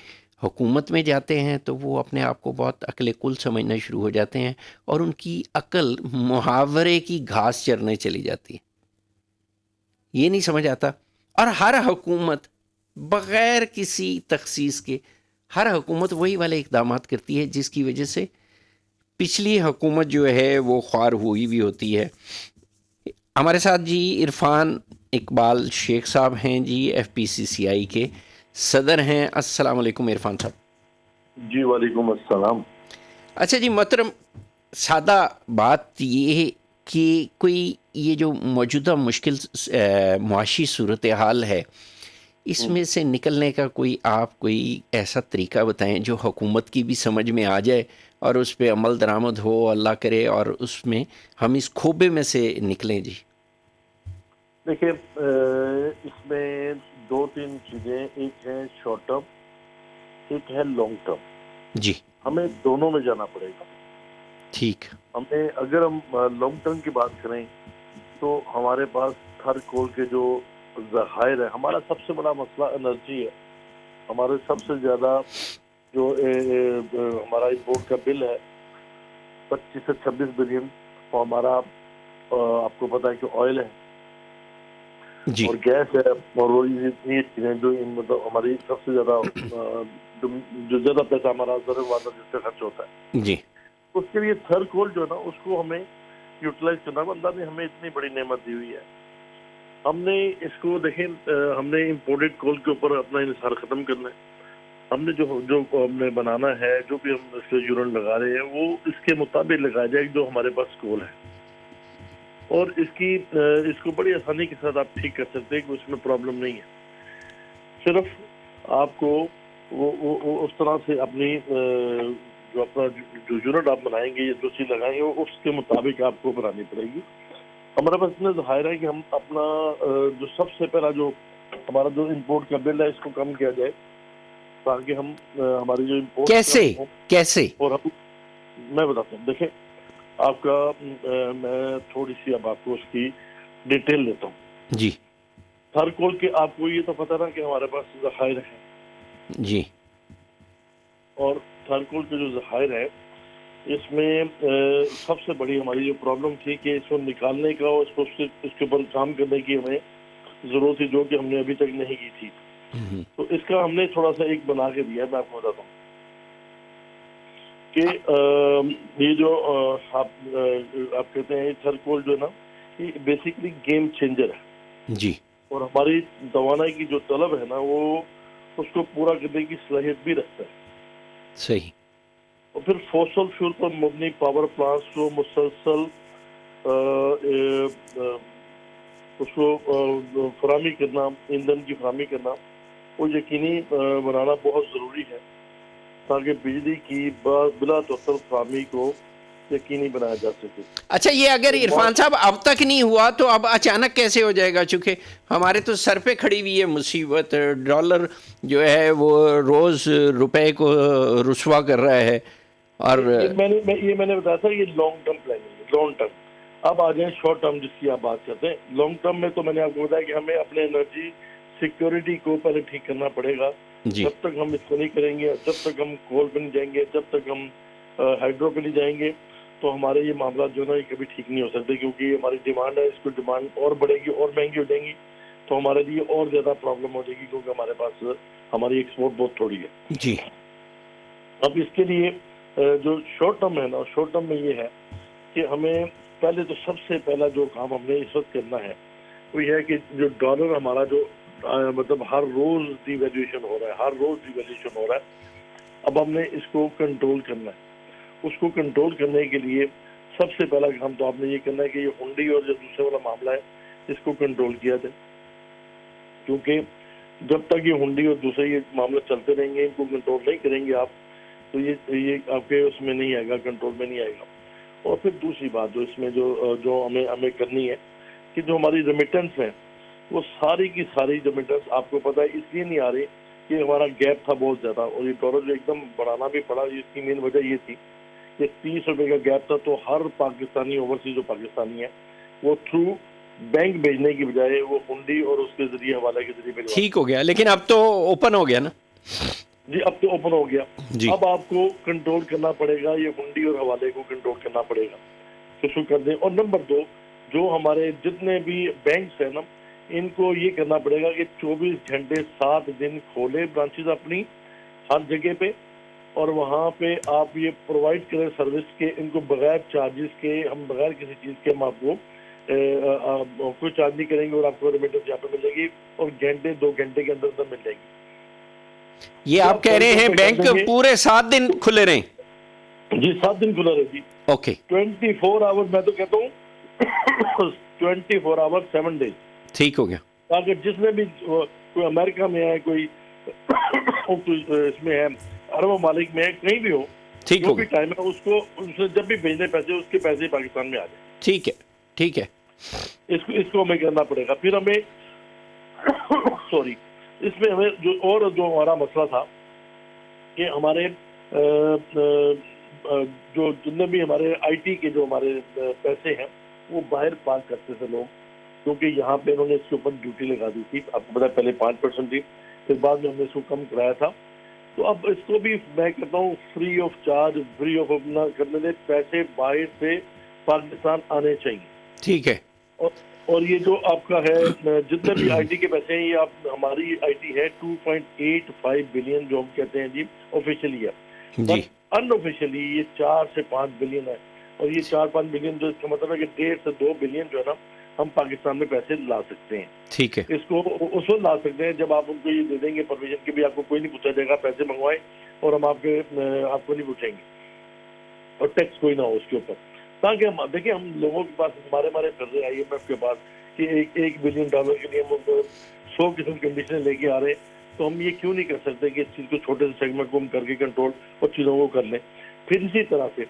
حکومت میں جاتے ہیں تو وہ اپنے آپ کو بہت عقل کل سمجھنا شروع ہو جاتے ہیں, اور ان کی عقل محاورے کی گھاس چرنے چلی جاتی ہے. یہ نہیں سمجھ آتا. اور ہر حکومت بغیر کسی تخصیص کے ہر حکومت وہی والے اقدامات کرتی ہے جس کی وجہ سے پچھلی حکومت جو ہے وہ خوار ہوئی بھی ہوتی ہے. ہمارے ساتھ جی عرفان اقبال شیخ صاحب ہیں, جی ایف پی سی سی آئی کے صدر ہیں. السلام علیکم عرفان صاحب. جی وعلیکم السلام. اچھا جی محترم, سادہ بات یہ ہے کہ کوئی یہ جو موجودہ مشکل معاشی صورتحال ہے اس میں سے نکلنے کا کوئی ایسا طریقہ بتائیں جو حکومت کی بھی سمجھ میں آ جائے اور اس پہ عمل درآمد ہو, اللہ کرے, اور اس میں ہم اس کھوبے میں سے نکلیں. جی دیکھیں, اس میں دو تین چیزیں, ایک ہے شارٹ ٹرم, ایک ہے لانگ ٹرم. جی ہمیں دونوں میں جانا پڑے گا. ٹھیک. ہمیں اگر ہم لانگ ٹرم کی بات کریں تو ہمارے پاس ہر کول کے جو ذخائر ہے, ہمارا سب سے بڑا مسئلہ انرجی ہے. ہمارے سب سے زیادہ جو ہمارا امپورٹ کا بل ہے 25 سے 26 بلین, اور ہمارا آپ کو پتا ہے کہ آئل ہے جی, اور گیس ہے, اور وہ یہ چیزیں جو مطلب ہماری سب سے زیادہ جو زیادہ پیسہ ہمارا ضرور والا جس سے خرچ ہوتا ہے. جی اس کے لیے تھرڈ کول جو ہے نا اس کو ہمیں یوٹیلائز کرنا. اللہ نے ہمیں اتنی بڑی نعمت دی ہوئی ہے. ہم نے اس کو دیکھیں, ہم نے امپورٹڈ کول کے اوپر اپنا انحصار ختم کرنا ہے. ہم نے جو ہم نے بنانا ہے, جو بھی ہم اس کے یونٹ لگا رہے ہیں وہ اس کے مطابق لگایا جائے جو ہمارے پاس کول ہے, اور اس کو بڑی آسانی کے ساتھ آپ ٹھیک کر سکتے ہیں کہ اس میں پرابلم نہیں ہے. صرف آپ کو وہ اس طرح سے اپنی جو اپنا جو یونٹ آپ بنائیں گے یا جو چیز لگائیں گے وہ اس کے مطابق آپ کو بنانی پڑے گی. ہمارے پاس اتنا ظاہر ہے کہ ہم اپنا جو سب سے پہلا جو ہمارا جو امپورٹ کا بل ہے اس کو کم کیا جائے, تاکہ ہم ہماری جو امپورٹ کیسے اور میں بتاتا ہوں. دیکھیں, آپ کا میں تھوڑی سی اب آپ کو اس کی ڈیٹیل دیتا ہوں جی تھرکول کے. آپ کو یہ تو پتہ نا کہ ہمارے پاس ذخائر ہیں, جی اور تھرکول کے جو ذخائر ہے اس میں سب سے بڑی ہماری جو پرابلم تھی کہ اس کو نکالنے کا اور اس کے اوپر کام کرنے کی ہمیں ضرورت تھی, جو کہ ہم نے ابھی تک نہیں کی تھی. تو اس کا ہم نے تھوڑا سا ایک بنا کے دیا ہے, میں آپ کو بتاتا ہوں کہ یہ جو آپ کہتے ہیں تھرکول جو ہے نا, یہ بیسیکلی گیم چینجر ہے, جی اور ہماری توانائی کی جو طلب ہے نا وہ اس کو پورا کرنے کی صلاحیت بھی رکھتا ہے. صحیح. اور پھر فوسل فیول پر مبنی پاور پلانٹس کو مسلسل اس کو فراہمی کرنا, ایندھن کی فراہمی کرنا, وہ یقینی بنانا بہت ضروری ہے تاکہ بجلی کی بلا توقع فراہمی کو یقینی بنایا جا سکے. اچھا, یہ اگر عرفان صاحب اب تک نہیں ہوا تو اب اچانک کیسے ہو جائے گا؟ چونکہ ہمارے تو سر پہ کھڑی ہوئی ہے مصیبت, ڈالر جو ہے وہ روز روپے کو رسوا کر رہا ہے. اور یہ میں نے بتایا تھا, یہ لانگ ٹرم پلاننگ ہے, لانگ ٹرم. اب آ جائیں شارٹ ٹرم جس کی آپ بات کرتے ہیں. لانگ ٹرم میں تو میں نے آپ کو بتایا کہ ہمیں اپنے انرجی سیکیورٹی کو پہلے ٹھیک کرنا پڑے گا. جی جب تک ہم اس کو نہیں کریں گے, جب تک ہم کول پہ نہیں جائیں گے, جب تک ہم ہائیڈرو پہ نہیں جائیں گے, تو ہمارے یہ معاملات جو ہے نا یہ کبھی ٹھیک نہیں ہو سکتے, کیونکہ یہ ہماری ڈیمانڈ ہے, اس کو ڈیمانڈ اور بڑھے گی اور مہنگی ہو جائیں گی, تو ہمارے لیے اور زیادہ پرابلم ہو جائے گی, کیونکہ ہمارے پاس ہماری ایکسپورٹ بہت تھوڑی ہے. جی اب اس کے لیے جو شارٹ ٹرم ہے نا, شارٹ ٹرم میں یہ ہے کہ ہمیں پہلے تو سب سے پہلا جو کام ہم نے اس وقت کرنا ہے وہ یہ ہے کہ جو ڈالر ہمارا جو مطلب ہر روز ڈی ویلیویشن ہو رہا ہے, ہر روز ڈی ویلیویشن ہو رہا ہے, اب ہم نے اس کو کنٹرول کرنا ہے. اس کو کنٹرول کرنے کے لیے سب سے پہلا کام تو آپ نے یہ کرنا ہے کہ یہ ہنڈی اور جو دوسرے والا معاملہ ہے اس کو کنٹرول کیا جائے, کیونکہ جب تک یہ ہنڈی اور دوسرے یہ معاملے چلتے رہیں گے, ان کو کنٹرول نہیں کریں گے آپ, تو یہ آپ کے اس میں نہیں آئے گا, کنٹرول میں نہیں آئے گا. اور پھر دوسری بات جو اس میں جو ہمیں کرنی ہے کہ جو ہماری ریمیٹنس ہے وہ ساری کی ساری ریمیٹنس آپ کو پتہ ہے اس لیے نہیں آ رہی کہ ہمارا گیپ تھا بہت زیادہ, اور یہ ڈالر جو ایک دم بڑھانا بھی پڑا, اس کی مین وجہ یہ تھی کہ 30 روپے کا گیپ تھا, تو ہر پاکستانی اوورسیز جو پاکستانی ہے وہ تھرو بینک بھیجنے کی بجائے وہ ہنڈی اور اس کے ذریعے حوالے کے ذریعے بھیجوا. ٹھیک ہو گیا, لیکن اب تو اوپن ہو گیا نا. جی اب تو اوپن ہو گیا. جی اب آپ کو کنٹرول کرنا پڑے گا, یہ ہنڈی اور حوالے کو کنٹرول کرنا پڑے گا, تو شروع کر دیں. اور نمبر 2, جو ہمارے جتنے بھی بینکس ہیں نا, ان کو یہ کرنا پڑے گا کہ 24 گھنٹے 7 دن کھولے برانچز اپنی ہر جگہ پہ, اور وہاں پہ آپ یہ پرووائڈ کریں سروس کے, ان کو بغیر چارجز کے, ہم بغیر کسی چیز کے ہم آپ کو کوئی چارج نہیں کریں گے, اور آپ کو ریمیٹنس یہاں پہ مل جائے گی, اور گھنٹے 2 گھنٹے کے اندر اندر مل جائے گی. یہ آپ کہہ رہے ہیں بینک پورے 7 دن کھلے رہیں؟ جی 7 دن کھلا رہے جی. اوکے 24 آور, میں تو کہتا ہوں 24 آور 7 ڈیز. ٹھیک ہو گیا. تاکہ جس میں بھی کوئی امریکہ میں ہے, کوئی اس میں ہے, عرب ممالک میں ہے, کہیں بھی ہو, ٹھیک جو ہو بھی گیا. ٹائم ہے اس کو جب بھی بھیجنے پیسے, اس کے پیسے پاکستان میں آ جائیں. ٹھیک ہے ٹھیک ہے. اس کو ہمیں کرنا پڑے گا. پھر ہمیں سوری اس میں ہمیں جو ہمارا مسئلہ تھا کہ ہمارے جو جتنے بھی ہمارے آئی ٹی کے جو ہمارے پیسے ہیں وہ باہر پارک کرتے تھے لوگ, کیونکہ یہاں پہ انہوں نے اس کے اوپر ڈیوٹی لگا دی تھی. آپ کو پتا ہے پہلے 5% تھی, پھر بعد میں ہم نے اس کو کم کرایا تھا. تو اب اس کو بھی میں کہتا ہوں free of charge, free of کرنے دے, پیسے باہر سے پاکستان آنے چاہیے. ٹھیک ہے. اور یہ جو آپ کا ہے جتنے بھی آئی ٹی کے پیسے ہیں, یہ آپ ہماری آئی ٹی ہے 2.85 بلین جو ہم کہتے ہیں جی آفیشلی ہے, جی ان آفیشلی یہ 4 سے 5 بلین ہے. اور یہ 4-5 بلین جو اس کا مطلب ہے کہ 1.5 سے 2 بلین جو ہے نا ہم پاکستان میں پیسے لا سکتے ہیں. ٹھیک ہے. اس کو اس وقت لا سکتے ہیں جب آپ ان کو یہ دے دیں گے پروویژن کی, بھی آپ کو کوئی نہیں پوچھا جائے گا, پیسے منگوائیں اور ہم آپ کو نہیں پوچھیں گے, اور ٹیکس کوئی نہ ہو اس کے اوپر. تاکہ ہم دیکھیں ہم لوگوں کے پاس ہمارے قرضے آئی ایم ایف کے پاس کہ $1 بلین کے لیے ہم 100 قسم کنڈیشنیں لے کے آ رہے ہیں, تو ہم یہ کیوں نہیں کر سکتے کہ اس چیز کو چھوٹے سے سیگمنٹ کو ہم کر کے کنٹرول اور چیزوں کو کر لیں. پھر اسی طرح سے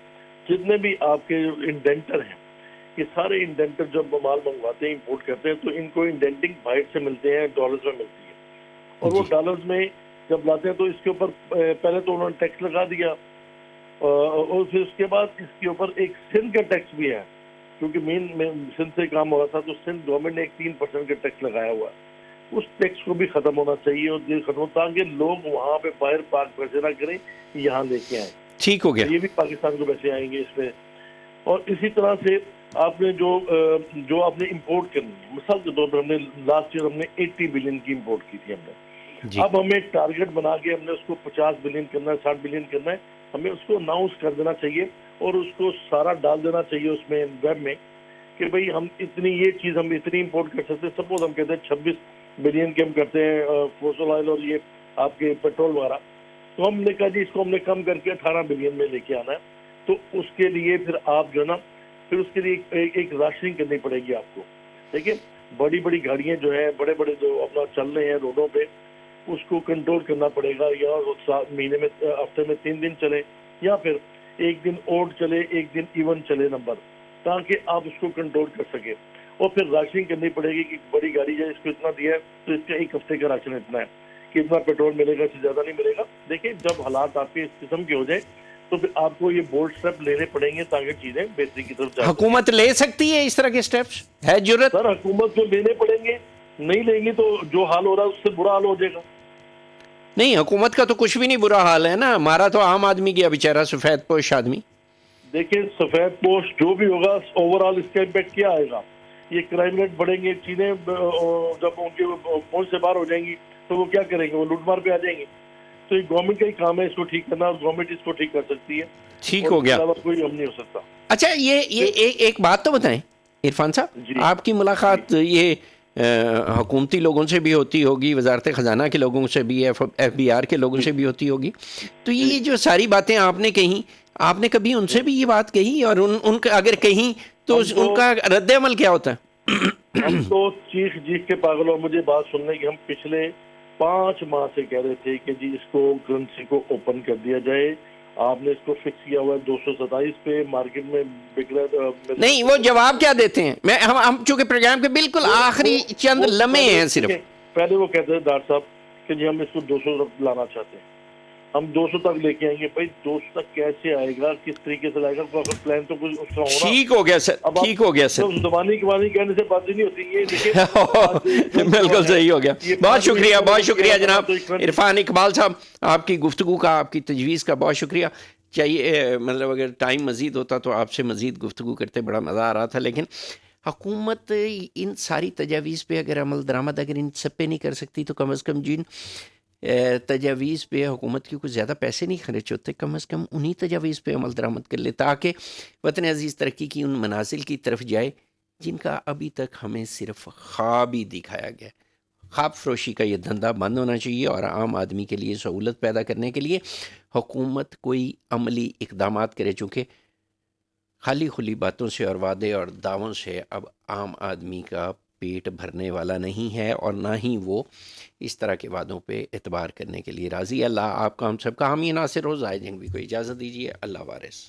جتنے بھی آپ کے انڈینٹر ہیں, یہ سارے انڈینٹر جب مال منگواتے ہیں, امپورٹ کرتے ہیں, تو ان کو انڈینٹنگ باہر سے ملتے ہیں, ڈالرز میں ملتی ہے, اور وہ ڈالرز میں جب لاتے ہیں تو اس کے اوپر پہلے تو انہوں نے ٹیکس لگا دیا, اور پھر اس کے بعد اس کے اوپر ایک سندھ کا ٹیکس بھی ہے، کیونکہ مین سندھ سے کام ہو رہا تھا، تو سندھ گورنمنٹ نے ایک 3% کا ٹیکس لگایا ہوا ہے، اس ٹیکس کو بھی ختم ہونا چاہیے، اور یہ ختم تاکہ لوگ وہاں پہ باہر پاک پیسے نہ کریں، یہاں لے کے آئیں، ٹھیک ہو گیا. یہ بھی پاکستان کو پیسے آئیں گے اس میں. اور اسی طرح سے آپ نے جو آپ نے امپورٹ کرنی ہے، مثال کے طور پر ہم نے لاسٹ ایئر ہم نے 80 بلین کی امپورٹ کی تھی ہم نے. جی. اب ہمیں ٹارگٹ بنا کے ہم نے اس کو 50 بلین کرنا ہے، 60 بلین کرنا ہے، ہمیں اس کو اناؤنس کر دینا چاہیے اور اس کو سارا ڈال دینا چاہیے اس میں ویب میں کہ بھئی ہم اتنی یہ چیز ہم اتنی امپورٹ کر سکتے ہیں. سپوز ہم کہتے ہیں 26 بلین کے ہم کرتے ہیں فوسل آئل اور یہ آپ کے پیٹرول وغیرہ، تو ہم نے کہا جی اس کو ہم نے کم کر کے 18 بلین میں لے کے آنا ہے. تو اس کے لیے پھر آپ جو ہے نا پھر اس کے لیے ایک راشننگ کرنی پڑے گی آپ کو. دیکھیں بڑی بڑی گاڑیاں جو ہیں، بڑے بڑے جو اپنا چل رہے ہیں روڈوں پہ، اس کو کنٹرول کرنا پڑے گا، یا مہینے میں ہفتے میں 3 دن چلے، یا پھر ایک دن اوڈ چلے، ایک دن ایون چلے نمبر، تاکہ آپ اس کو کنٹرول کر سکیں. اور پھر راشننگ کرنی پڑے گی کہ بڑی گاڑی جو ہے اس کو اتنا دیا ہے تو اس کا ایک ہفتے کا راشن اتنا ہے کہ اتنا پیٹرول ملے گا، اس سے زیادہ نہیں ملے گا. دیکھیں جب حالات آپ کے اس قسم کے ہو جائیں تو پھر آپ کو یہ بولڈ اسٹیپ لینے پڑیں گے تاکہ چیزیں بہتری کی طرف جا. حکومت لے سکتی ہے اس طرح کے سٹیپس؟ ہے جرت؟ سر حکومت کو لینے پڑیں گے، نہیں لیں گے تو جو حال ہو رہا ہے اس سے برا حال ہو جائے گا. نہیں، حکومت کا تو کچھ بھی نہیں برا حال ہے نا، ہمارا تو عام آدمی گیا بیچارہ، سفید پوش آدمی. دیکھیں سفید پوش جو بھی ہوگا اوور آل اس کا امپیکٹ کیا آئے گا؟ یہ کرائم ریٹ بڑھیں گے، چیزیں جب ان کے پہنچ سے باہر ہو جائیں گی تو وہ کیا کریں گے؟ وہ لوٹ مار پہ آ جائیں گے. تو یہ گورنمنٹ کا ہی کام ہے اس کو ٹھیک کرنا، اور گورنمنٹ اس کو ٹھیک کر سکتی ہے. ٹھیک ہو گیا. کوئی ہم نہیں ہو سکتا. اچھا یہ ایک بات تو بتائیں عرفان صاحب، جی. آپ کی ملاقات یہ حکومتی لوگوں سے بھی ہوتی ہوگی، وزارت خزانہ کے لوگوں سے بھی، ایف بی آر کے لوگوں سے بھی ہوتی ہوگی، تو یہ جو ساری باتیں آپ نے کہیں، آپ نے کبھی ان سے بھی یہ بات کہی؟ اور ان کا اگر کہیں تو ان کا رد عمل کیا ہوتا ہے؟ ہم تو چیخ کے پاگل ہو مجھے بات سننے کی. ہم پچھلے 5 ماہ سے کہہ رہے تھے کہ جی اس کو کرنسی کو اوپن کر دیا جائے. آپ نے اس کو فکس کیا ہوا ہے 227 پہ، مارکیٹ میں بک رہا. نہیں، وہ جواب کیا دیتے ہیں؟ ہم چونکہ پروگرام کے بالکل آخری چند لمحے ہیں صرف. پہلے وہ کہتے ہیں ڈاکٹر صاحب کہ جی ہم اس کو 200 لانا چاہتے ہیں، ہم 200 تک لے کے آئیں گے. بھائی 200 تک کیسے آئے گا، کس طریقے سے لائے گا؟ پلان تو کچھ اس کا ہونا. ٹھیک ہو گیا سر، ٹھیک ہو گیا سر. زبانی کہنے سے بات نہیں ہوتی. یہ دیکھیں بالکل صحیح ہو گیا. بہت شکریہ، بہت شکریہ جناب عرفان اقبال صاحب، آپ کی گفتگو کا، آپ کی تجویز کا بہت شکریہ. چاہیے مطلب اگر ٹائم مزید ہوتا تو آپ سے مزید گفتگو کرتے بڑا مزہ آ رہا تھا، لیکن حکومت ان ساری تجاویز پہ اگر عمل درآمد اگر ان سب پہ نہیں کر سکتی تو کم از کم جن تجاویز پہ حکومت کی کچھ زیادہ پیسے نہیں خرچ ہوتے، کم از کم انہی تجاویز پہ عمل درآمد کر لے تاکہ وطن عزیز ترقی کی ان منازل کی طرف جائے جن کا ابھی تک ہمیں صرف خواب ہی دکھایا گیا. خواب فروشی کا یہ دھندا بند ہونا چاہیے، اور عام آدمی کے لیے سہولت پیدا کرنے کے لیے حکومت کوئی عملی اقدامات کرے. چونکہ خالی خلی باتوں سے اور وعدے اور دعووں سے اب عام آدمی کا پیٹ بھرنے والا نہیں ہے، اور نہ ہی وہ اس طرح کے وعدوں پہ اعتبار کرنے کے لیے راضی. اللہ آپ کا ہم سب کا حامی ناصر ہو. زاہد جنگوی کو اجازت دیجیے. اللہ وارث.